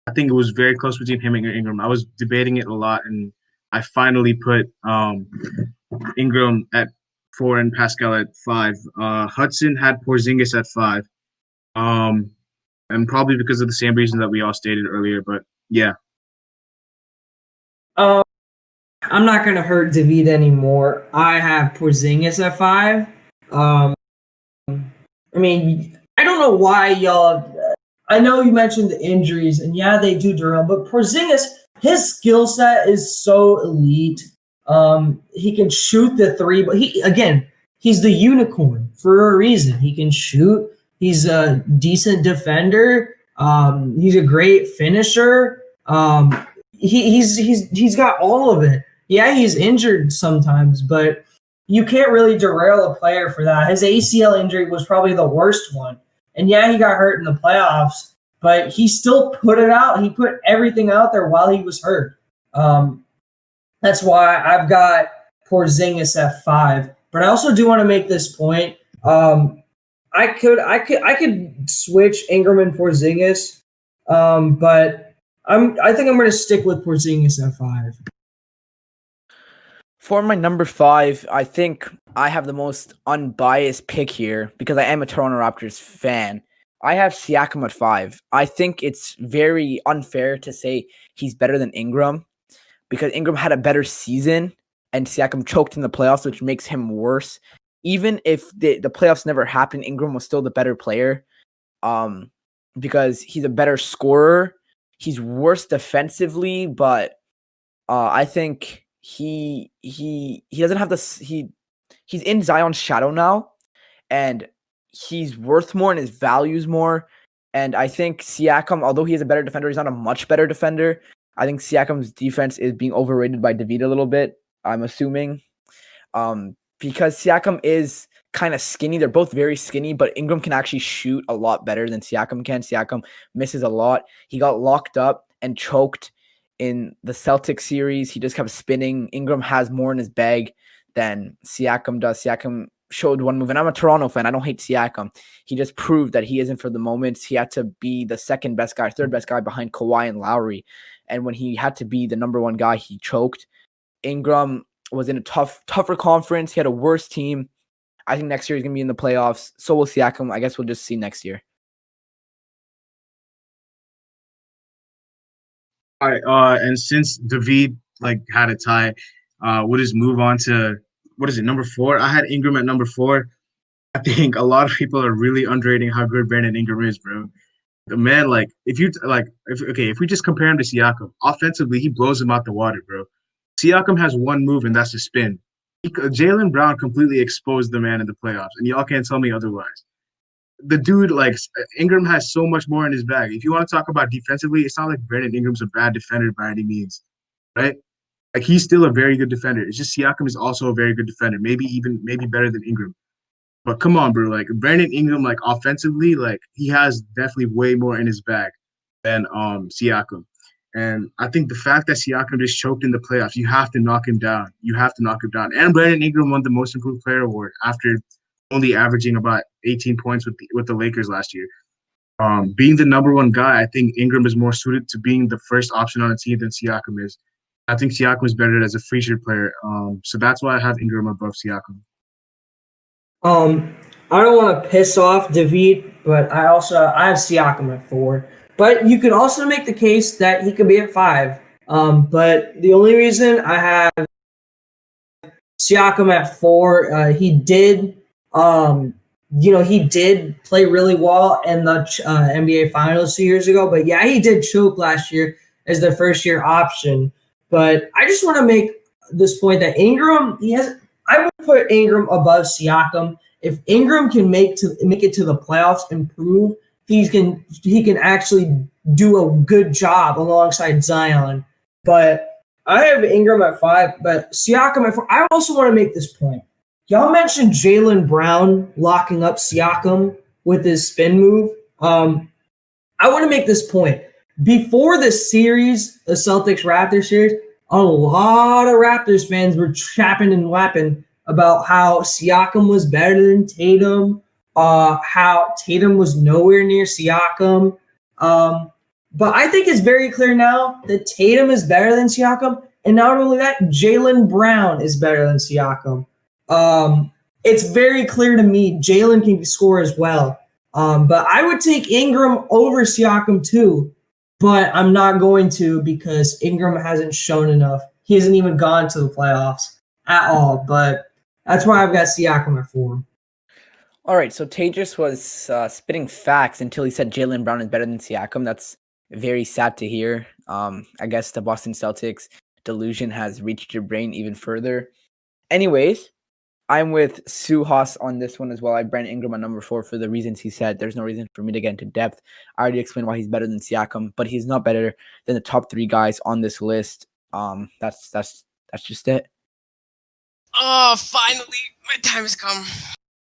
I think it was very close between him and Ingram. I was debating it a lot, and I finally put Ingram at 4 and Pascal at 5. Hudson had Porzingis at 5, and probably because of the same reason that we all stated earlier. But yeah, I'm not gonna hurt David anymore. I have Porzingis at 5. I mean, I don't know why y'all. I know you mentioned the injuries, and yeah, they do derail. But Porzingis, his skill set is so elite. He can shoot the 3, but he's the unicorn for a reason. He can shoot. He's a decent defender. He's a great finisher. He's got all of it. Yeah, he's injured sometimes, but you can't really derail a player for that. His ACL injury was probably the worst one. And yeah, he got hurt in the playoffs, but he still put it out. He put everything out there while he was hurt. That's why I've got Porzingis at 5. But I also do want to make this point. I could switch Ingram and Porzingis, but I think I'm going to stick with Porzingis at 5. For my number 5, I think I have the most unbiased pick here because I am a Toronto Raptors fan. I have Siakam at 5. I think it's very unfair to say he's better than Ingram because Ingram had a better season and Siakam choked in the playoffs, which makes him worse. Even if the playoffs never happened, Ingram was still the better player because he's a better scorer. he's worse defensively, but I think he doesn't have he's in Zion's shadow now, and he's worth more and his values more. And I think Siakam, although he is a better defender, he's not a much better defender. I think Siakam's defense is being overrated by David a little bit, I'm assuming. Because Siakam is kind of skinny. They're both very skinny, but Ingram can actually shoot a lot better than Siakam can. Siakam misses a lot. He got locked up and choked in the Celtics series. He just kept spinning. Ingram has more in his bag than Siakam does. Siakam showed one move, and I'm a Toronto fan. I don't hate Siakam. He just proved that he isn't for the moment. He had to be the second best guy, third best guy behind Kawhi and Lowry. And when he had to be the number one guy, he choked. Ingram was in a tougher conference. He had a worse team. I think next year he's going to be in the playoffs. So will Siakam. I guess we'll just see next year. All right. And since David had a tie, we'll just move on to what is it, number 4? I had Ingram at number 4. I think a lot of people are really underrating how good Brandon Ingram is, bro. The man, if we just compare him to Siakam, offensively, he blows him out the water, bro. Siakam has one move, and that's a spin. Jaylen Brown completely exposed the man in the playoffs, and y'all can't tell me otherwise. The dude, Ingram has so much more in his bag. If you want to talk about defensively, it's not like Brandon Ingram's a bad defender by any means, right? Like, he's still a very good defender. It's just Siakam is also a very good defender, maybe better than Ingram. But come on, bro. Brandon Ingram, offensively, he has definitely way more in his bag than Siakam. And I think the fact that Siakam just choked in the playoffs, you have to knock him down. And Brandon Ingram won the Most Improved Player award after only averaging about 18 points with the Lakers last year. Being the number one guy, I think Ingram is more suited to being the first option on a team than Siakam is. I think Siakam is better as a featured player. So that's why I have Ingram above Siakam. I don't want to piss off David, but I have Siakam at 4. But you could also make the case that he could be at 5. But the only reason I have Siakam at 4, he did play really well in the NBA Finals 2 years ago. But yeah, he did choke last year as the first-year option. But I just want to make this point that Ingram, I would put Ingram above Siakam. If Ingram can make it to the playoffs and prove he can actually do a good job alongside Zion. But I have Ingram at 5, but Siakam at 4. I also want to make this point. Y'all mentioned Jaylen Brown locking up Siakam with his spin move. I want to make this point. Before the series, the Celtics-Raptors series, a lot of Raptors fans were chapping and wapping about how Siakam was better than Tatum, how Tatum was nowhere near Siakam. But I think it's very clear now that Tatum is better than Siakam, and not only that, Jaylen Brown is better than Siakam. It's very clear to me Jaylen can score as well. But I would take Ingram over Siakam too, but I'm not going to because Ingram hasn't shown enough. He hasn't even gone to the playoffs at all, but that's why I've got Siakam at 4. All right, so Tejas was spitting facts until he said Jaylen Brown is better than Siakam. That's very sad to hear. I guess the Boston Celtics delusion has reached your brain even further. Anyways, I'm with Suhas on this one as well. I have Brandon Ingram at number 4 for the reasons he said. There's no reason for me to get into depth. I already explained why he's better than Siakam, but he's not better than the top 3 guys on this list. That's just it. Oh, finally, my time has come.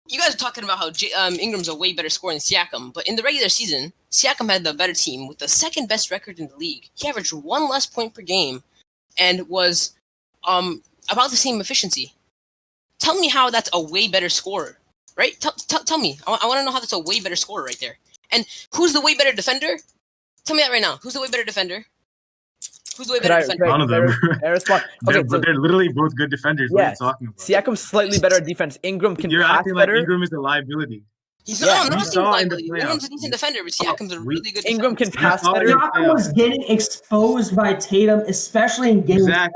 You guys are talking about how Ingram's a way better scorer than Siakam, but in the regular season, Siakam had the better team with the second best record in the league. He averaged 1 less point per game and was about the same efficiency. Tell me how that's a way better scorer, right? Tell me. I want to know how that's a way better scorer right there. And who's the way better defender? Tell me that right now. Who's the way better defender? Who's the way better defender? None of them. Okay, they're literally both good defenders. What are you talking about? Siakam's slightly better at defense. Ingram can You're pass acting better. like Ingram is a liability. He's not. I'm we not saw saying in the liability. playoffs. Ingram's a decent defender, but Siakam's a really good Ingram defender. can pass saw better. it. Siakam was getting exposed by Tatum, especially in game 7.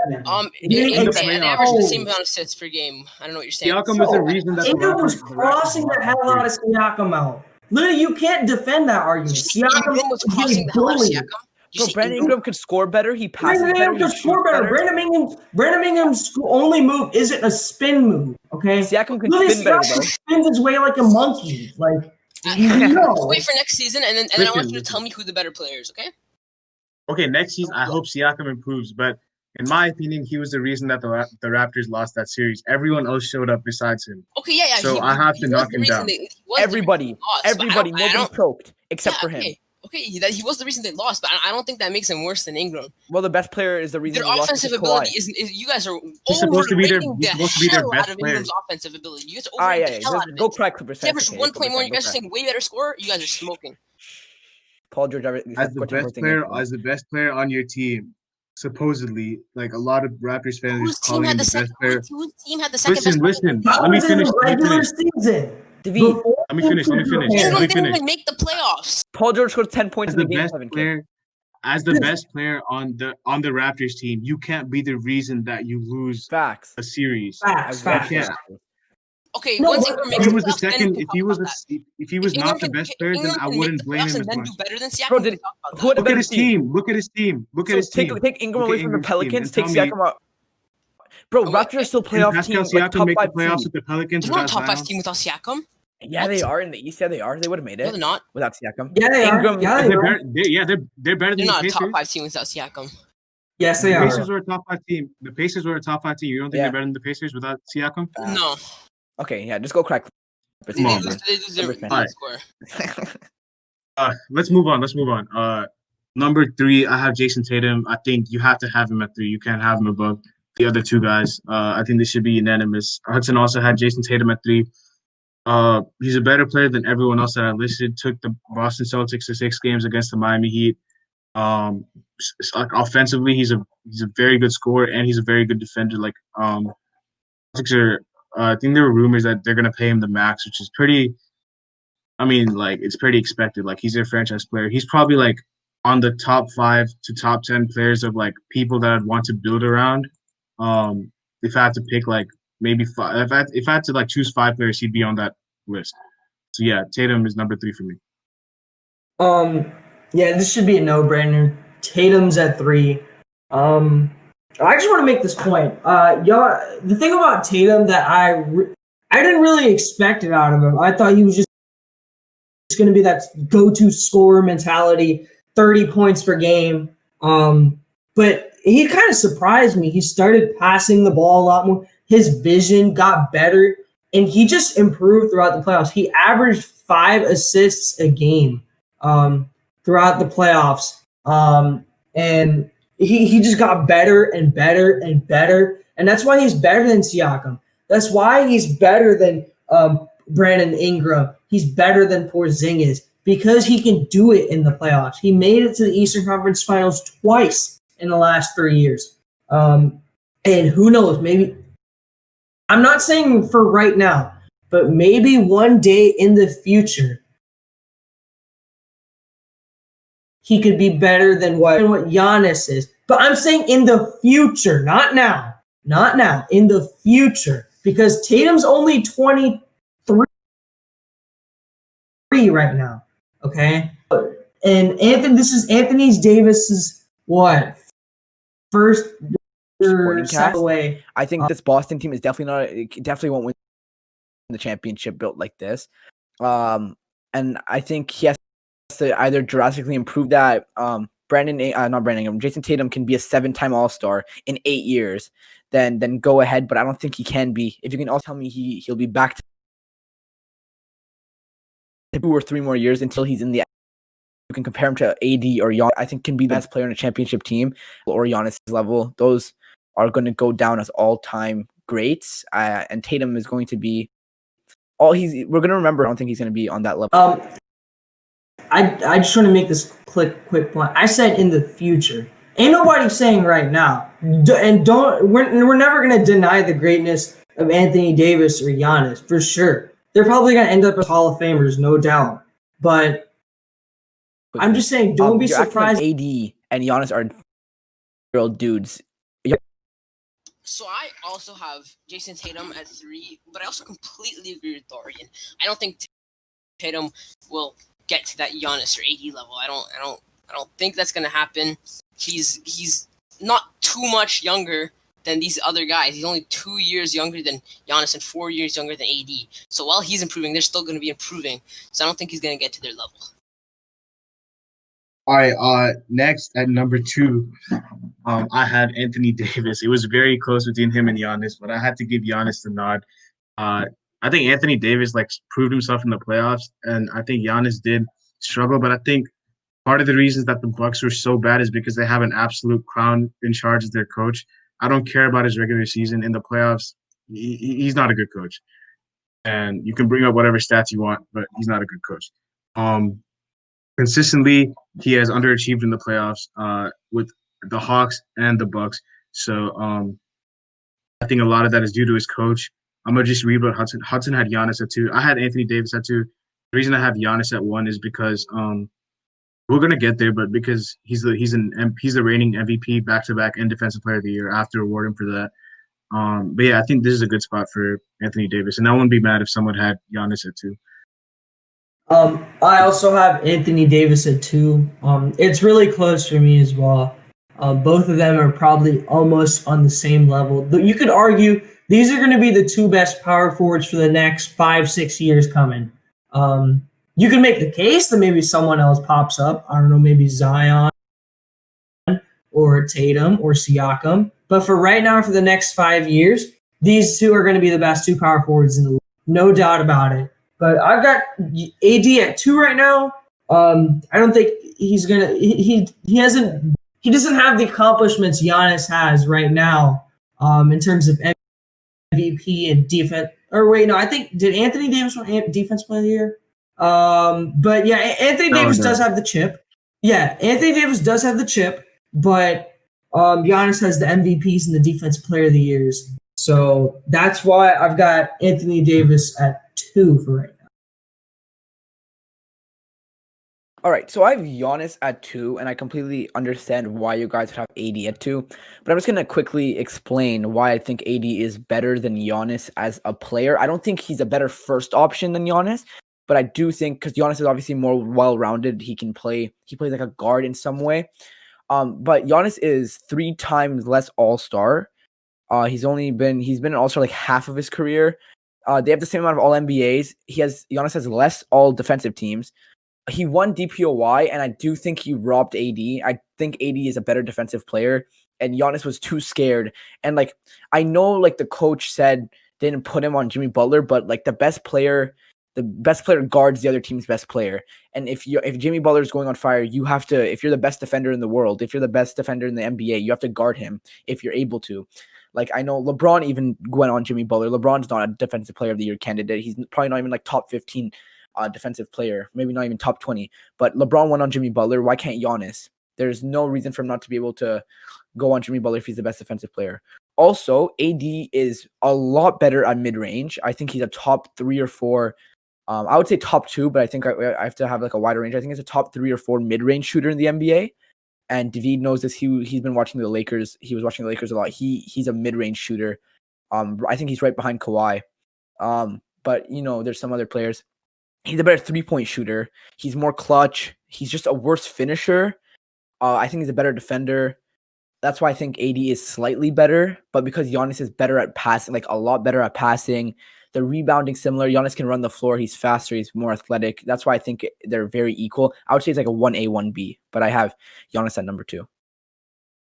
Ingram averaged the same amount of assists per game. I don't know what you're saying. Siakam was the reason that Ingram was crossing the hell out of Siakam out. Literally, you can't defend that argument. Ingram was crossing the hell out of Siakam. You Bro, say Brandon Ingram? Ingram could score better. He passes Brandon better. Ingram He can score shoots better. better. Brandon Ingram's only move isn't a spin move. Okay, Siakam can Look at spin better Siakam though. spins his way like a monkey. Like Let's no, wait for next season, and then I want you to Listen. tell me who the better player is. Okay? Okay, next season I hope Siakam improves, but in my opinion, he was the reason that the Raptors lost that series. Everyone else showed up besides him. Okay, yeah. So I have to was knock the him reason down. he was Everybody, the reason they lost, but I nobody don't, choked except for him. okay. Okay, he was the reason they lost, but I don't think that makes him worse than Ingram. Well, the best player is the reason Their he lost offensive to ability Kawhi. is you guys are He's supposed to be their- overrating he's the supposed to be their hell best out of player. Ingram's offensive ability. You guys are Ah, overrating yeah. the hell out of Go it. cry Clippers He fans. averaged Okay, 1 point more. Clippers You guys are fans, go saying way better score. You guys are smoking. cry. Paul George As the best player on your team, supposedly, like a lot of Raptors fans are Whose just team calling had him the the second? best player. Whose team had the second best? Listen. that Let me was in finish. the Let me regular finish. season. David, Let me finish. Let me finish. Ingram Let me Ingram didn't finish. even make the playoffs. Paul George scored 10 points As in the the game best 7 kid. player, as the best player on the Raptors team, you can't be the reason that you lose Facts. a series. Facts. Yeah. Okay, No, once but Ingram If makes he the was the playoffs, then we second, can if talk he was about that. if he was If not the Ingram best if player, then Ingram I can make wouldn't the blame playoffs him and as then much. do better than Siakam, Bro, we can talk about who would that. have Look at been his team. Look at his team. Look at So his team. take Ingram Look away at from the Ingram's team and Pelicans, take tell me, Siakam out. Bro, Oh, Raptors wait, are still can playoff Pascal team, like Siakam top make the 5 playoffs seed. with the Pelicans they're not a without top 5 Zion? team without Siakam. Yeah, they are in the East. Yeah, they are. They would have made No, it they're not. without Siakam. Yeah, they Ingram, are. Yeah, they They're are. better. They're better They're than the not a top Pacers. 5 team without Siakam. Yes, The they Pacers are. were a top 5 team. The Pacers were a top 5 team. You don't think Yeah. they're better than the Pacers without Siakam? No, Okay, yeah, just go crack. Come they on, lose. bro. They lose their Clippers fan. Alright. score. Let's move on. Number 3, I have Jason Tatum. I think you have to have him at 3. You can't have him above the other 2 guys. I think this should be unanimous. Hudson also had Jason Tatum at 3. He's a better player than everyone else that I listed. Took the Boston Celtics to 6 games against the Miami Heat. Like offensively, he's a very good scorer and he's a very good defender. Like Celtics are. I think there were rumors that they're gonna pay him the max, which is pretty. I mean, like it's pretty expected. Like he's their franchise player. He's probably like on the top 5 to top 10 players of like people that I'd want to build around. If I had to pick like maybe 5, if I had to like choose 5 players, he'd be on that list. So yeah, Tatum is number 3 for me. Yeah, this should be a no-brainer. Tatum's at 3. I just want to make this point. Y'all, the thing about Tatum that I didn't really expect it out of him. I thought he was just going to be that go-to scorer mentality, 30 points per game. But he kind of surprised me. He started passing the ball a lot more. His vision got better, and he just improved throughout the playoffs. He averaged 5 assists a game throughout the playoffs. And he just got better and better and better. And that's why he's better than Siakam. That's why he's better than Brandon Ingram. He's better than Porzingis because he can do it in the playoffs. He made it to the Eastern Conference Finals twice in the last 3 years. And who knows, maybe I'm not saying for right now, but maybe one day in the future, he could be better than what Giannis is. But I'm saying in the future, not now. Not now, in the future. Because Tatum's only 23 right now. Okay? And this is Anthony Davis's what? First Supporting cast. away. I think this Boston team is definitely not. It definitely won't win the championship built like this. And I think he has to either drastically improve that. Jason Tatum can be a 7-time All-Star in 8 years. Then go ahead. But I don't think he can be. If you can also tell me he'll be back to 2 or 3 more years until he's in the. You can compare him to AD or Giannis. I think can be the best player in a championship team or Giannis' level. Those are going to go down as all-time greats. And Tatum is going to be we're going to remember. I don't think he's going to be on that level. I just want to make this quick point. I said in the future. Ain't nobody saying right now. We're never going to deny the greatness of Anthony Davis or Giannis, for sure. They're probably going to end up as Hall of Famers, no doubt. But I'm just saying, don't be surprised. Like AD and Giannis are girl dudes. So I also have Jason Tatum at 3, but I also completely agree with Dorian. I don't think Tatum will get to that Giannis or AD level. I don't I don't think that's gonna happen. He's not too much younger than these other guys. He's only 2 years younger than Giannis and 4 years younger than AD. So while he's improving, they're still going to be improving. So I don't think he's going to get to their level. All right. Next at number 2, I had Anthony Davis. It was very close between him and Giannis, but I had to give Giannis the nod. I think Anthony Davis proved himself in the playoffs, and I think Giannis did struggle. But I think part of the reasons that the Bucks were so bad is because they have an absolute clown in charge as their coach. I don't care about his regular season. In the playoffs, he's not a good coach. And you can bring up whatever stats you want, but he's not a good coach. Consistently, he has underachieved in the playoffs with the Hawks and the Bucks. So I think a lot of that is due to his coach. I'm going to just read what Hudson. Hudson had Giannis at 2. I had Anthony Davis at 2. The reason I have Giannis at 1 is because we're gonna get there, but because he's the reigning MVP back-to-back and Defensive Player of the Year after awarding for that. But yeah, I think this is a good spot for Anthony Davis, and I wouldn't be mad if someone had Giannis at 2. I also have Anthony Davis at 2. It's really close for me as well. Both of them are probably almost on the same level. You could argue these are going to be the 2 best power forwards for the next 5-6 years coming. You can make the case that maybe someone else pops up. I don't know, maybe Zion or Tatum or Siakam. But for right now, for the next 5 years, these 2 are going to be the best 2 power forwards in the league. No doubt about it. But I've got AD at 2 right now. I don't think he's going to – he doesn't have the accomplishments Giannis has right now in terms of MVP and defense. Or wait, no, I think – did Anthony Davis win Defense Player of the Year? But yeah, Anthony Davis does have the chip. Yeah, Anthony Davis does have the chip, but Giannis has the MVPs and the Defensive Player of the Years. So that's why I've got Anthony Davis at 2 for right now. All right, so I have Giannis at 2, and I completely understand why you guys have AD at 2. But I'm just going to quickly explain why I think AD is better than Giannis as a player. I don't think he's a better first option than Giannis, but I do think because Giannis is obviously more well-rounded, he plays like a guard in some way. But Giannis is 3 times less All-Star. He's been an All-Star like half of his career. They have the same amount of All-NBAs. Giannis has less All-Defensive teams. He won DPOY, and I do think he robbed AD. I think AD is a better defensive player, and Giannis was too scared. And I know the coach said they didn't put him on Jimmy Butler, but the best player guards the other team's best player. And if Jimmy Butler is going on fire, you have to. If you're the best defender in the world, if you're the best defender in the NBA, you have to guard him if you're able to. I know LeBron even went on Jimmy Butler. LeBron's not a Defensive Player of the Year candidate. He's probably not even top 15 defensive player, maybe not even top 20. But LeBron went on Jimmy Butler. Why can't Giannis? There's no reason for him not to be able to go on Jimmy Butler if he's the best defensive player. Also, AD is a lot better at mid-range. I think he's a top 3 or 4. I would say top 2, but I think I have to have a wider range. I think he's a top 3 or 4 mid-range shooter in the NBA. And David knows this. He's been watching the Lakers. He was watching the Lakers a lot. He's a mid-range shooter. I think he's right behind Kawhi. But there's some other players. He's a better 3-point shooter. He's more clutch. He's just a worse finisher. I think he's a better defender. That's why I think AD is slightly better. But because Giannis is better at passing, a lot better at passing, the rebounding similar. Giannis can run the floor. He's faster. He's more athletic. That's why I think they're very equal. I would say it's a 1A, 1B. But I have Giannis at number 2.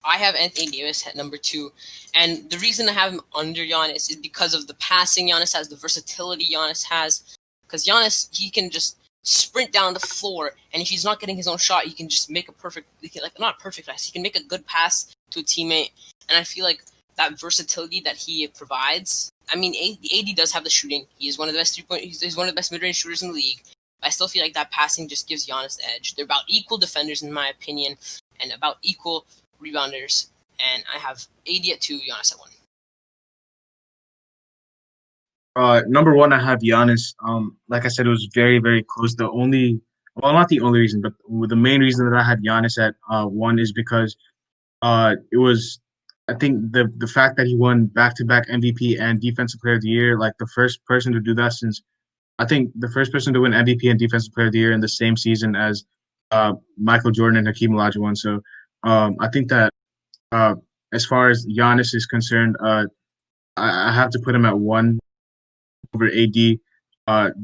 I have Anthony Davis at number 2. And the reason I have him under Giannis is because of the passing Giannis has, the versatility Giannis has. Because Giannis, he can just sprint down the floor, and if he's not getting his own shot, he can just make not a perfect pass. He can make a good pass to a teammate, and I feel like that versatility that he provides. I mean, AD does have the shooting. He is one of the best 3-point. He's one of the best mid-range shooters in the league. But I still feel like that passing just gives Giannis the edge. They're about equal defenders, in my opinion, and about equal rebounders. And I have AD at 2, Giannis at 1. Number 1, I have Giannis. Like I said, it was very, very close. Not the only reason, but the main reason that I had Giannis at 1 is because it was, I think, the fact that he won back-to-back MVP and Defensive Player of the Year, the first person to do that since, I think, the first person to win MVP and Defensive Player of the Year in the same season as Michael Jordan and Hakeem Olajuwon. So I think that as far as Giannis is concerned, I have to put him at 1 over AD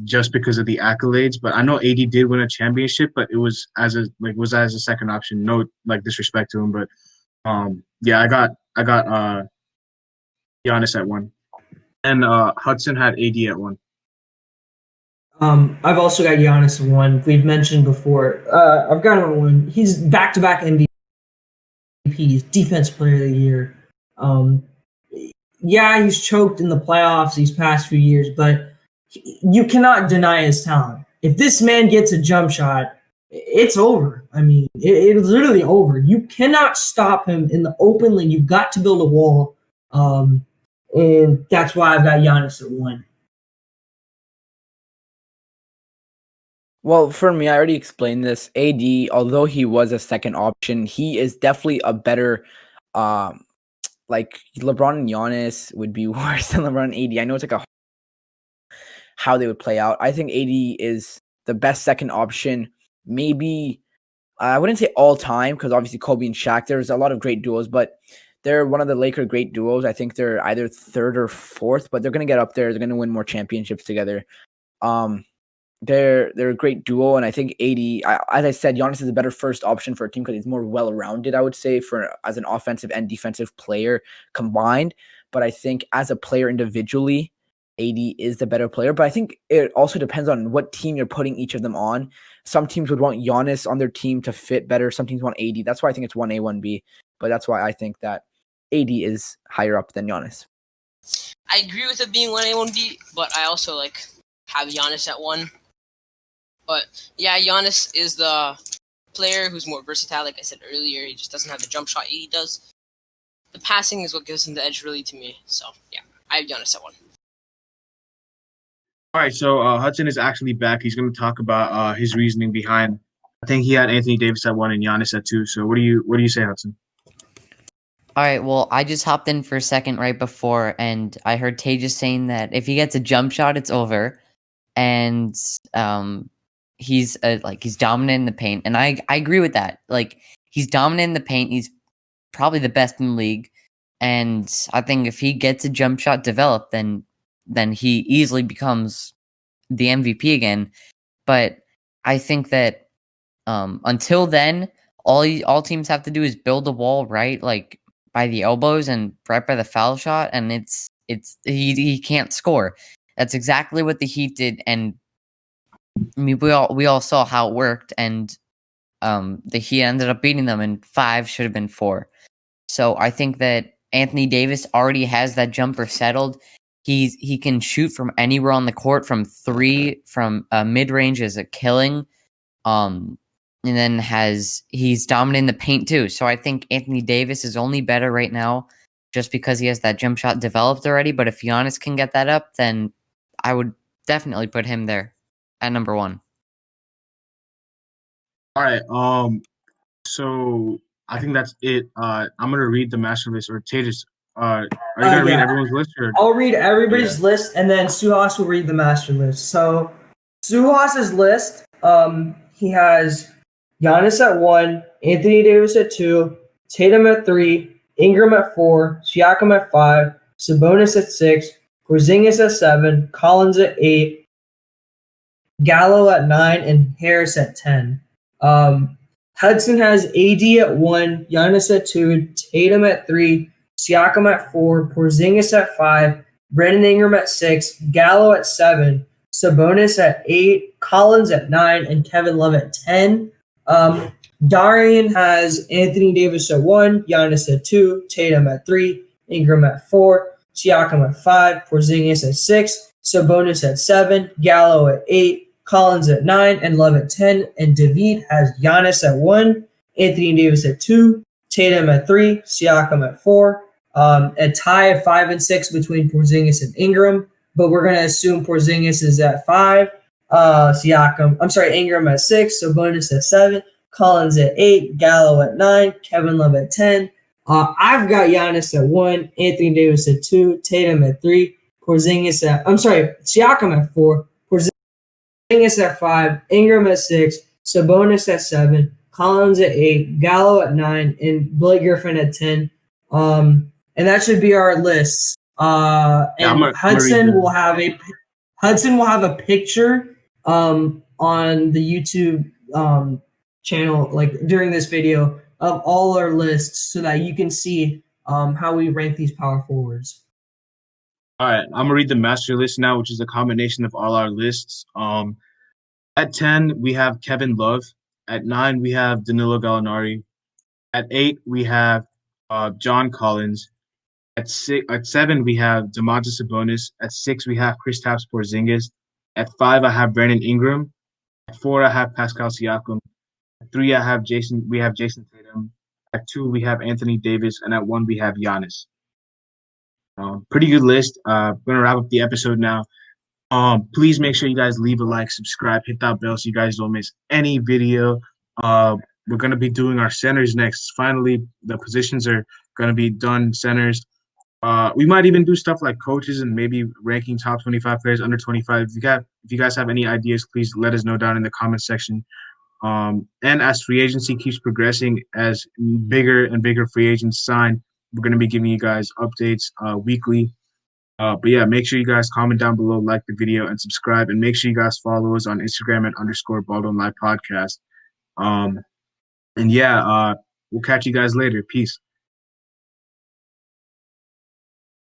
just because of the accolades. But I know AD did win a championship, but it was as a second option. No like disrespect to him, but yeah, I got Giannis at 1, and Hudson had AD at 1. I've also got Giannis at 1. We've mentioned before. I've got him at 1. He's back-to-back MVPs, Defense Player of the Year. Yeah, he's choked in the playoffs these past few years, but you cannot deny his talent. If this man gets a jump shot, it's over. I mean, it's literally over. You cannot stop him in the open lane. You've got to build a wall, and that's why I've got Giannis at 1. Well, for me, I already explained this. AD, although he was a second option, he is definitely a better. Like LeBron and Giannis would be worse than LeBron and AD. I know it's like how they would play out. I think AD is the best second option. Maybe I wouldn't say all time because obviously Kobe and Shaq. There's a lot of great duos, but they're one of the Laker great duos. I think they're either third or fourth, but they're gonna get up there. They're gonna win more championships together. They're a great duo, and I think AD, as I said, Giannis is a better first option for a team because he's more well-rounded, I would say, for as an offensive and defensive player combined. But I think as a player individually, AD is the better player. But I think it also depends on what team you're putting each of them on. Some teams would want Giannis on their team to fit better. Some teams want AD. That's why I think it's 1A, 1B. But that's why I think that AD is higher up than Giannis. I agree with it being 1A, 1B, but I also have Giannis at 1. But yeah, Giannis is the player who's more versatile. Like I said earlier, he just doesn't have the jump shot he does. The passing is what gives him the edge, really, to me. So yeah, I have Giannis at 1. All right, so Hudson is actually back. He's going to talk about his reasoning behind. I think he had Anthony Davis at 1 and Giannis at 2. So what do you say, Hudson? All right, well, I just hopped in for a second right before, and I heard Tejas saying that if he gets a jump shot, it's over, and he's dominant in the paint, and I agree with that. Like, he's dominant in the paint. He's probably the best in the league, and I think if he gets a jump shot developed, then he easily becomes the MVP again. But I think that until then, all teams have to do is build a wall right, like by the elbows and right by the foul shot, and he can't score. That's exactly what the Heat did, and I mean, we all saw how it worked, and the Heat ended up beating them, and 5 should have been 4. So I think that Anthony Davis already has that jumper settled. He can shoot from anywhere on the court, from 3, from mid range is a killing, and then he's dominant in the paint too. So I think Anthony Davis is only better right now, just because he has that jump shot developed already. But if Giannis can get that up, then I would definitely put him there at number 1. All right. So I think that's it. I'm gonna read the master list. Or Tejas, are you gonna read everyone's list? Or? I'll read everybody's list, and then Suhas will read the master list. So Suhas's list, he has Giannis at 1, Anthony Davis at 2, Tatum at 3, Ingram at 4, Siakam at 5, Sabonis at 6, Porzingis at 7, Collins at 8, Gallo at 9, and Harris at 10. Hudson has AD at 1, Giannis at 2, Tatum at 3, Siakam at 4, Porzingis at 5, Brandon Ingram at 6, Gallo at 7, Sabonis at 8, Collins at 9, and Kevin Love at 10. Darian has Anthony Davis at 1, Giannis at 2, Tatum at 3, Ingram at 4, Siakam at 5, Porzingis at 6, Sabonis at 7, Gallo at 8, Collins at 9, and Love at 10. And David has Giannis at 1, Anthony Davis at 2, Tatum at 3, Siakam at 4. A tie of 5 and 6 between Porzingis and Ingram, but we're going to assume Porzingis is at 5. Ingram at 6, Sabonis at 7, Collins at 8, Gallo at 9, Kevin Love at 10. I've got Giannis at 1, Anthony Davis at 2, Tatum at 3, Siakam at 4, Porzingis at 5, Ingram at 6, Sabonis at 7, Collins at 8, Gallo at 9, and Blake Griffin at 10. And that should be our list. Yeah, And I'm Hudson gonna will have a picture on the YouTube channel, like during this video, of all our lists so that you can see how we rank these power forwards. All right, I'm gonna read the master list now, which is a combination of all our lists. At 10, we have Kevin Love. At 9, we have Danilo Gallinari. At 8, we have John Collins. At 7, we have Domantas Sabonis. At 6, we have Kristaps Porzingis. At 5, I have Brandon Ingram. At 4, I have Pascal Siakam. At 3, I have Jason. We have Jason Tatum. At 2, we have Anthony Davis, and at 1, we have Giannis. Pretty good list. Gonna wrap up the episode now. Please make sure you guys leave a like, subscribe, hit that bell so you guys don't miss any video. We're gonna be doing our centers next. Finally, the positions are gonna be done. Centers. We might even do stuff like coaches and maybe ranking top 25 players, under 25. If you guys have any ideas, please let us know down in the comment section. And as free agency keeps progressing, as bigger and bigger free agents sign, we're going to be giving you guys updates weekly. But yeah, make sure you guys comment down below, like the video, and subscribe. And make sure you guys follow us on Instagram at _BaldwinLive Podcast. And yeah, we'll catch you guys later. Peace.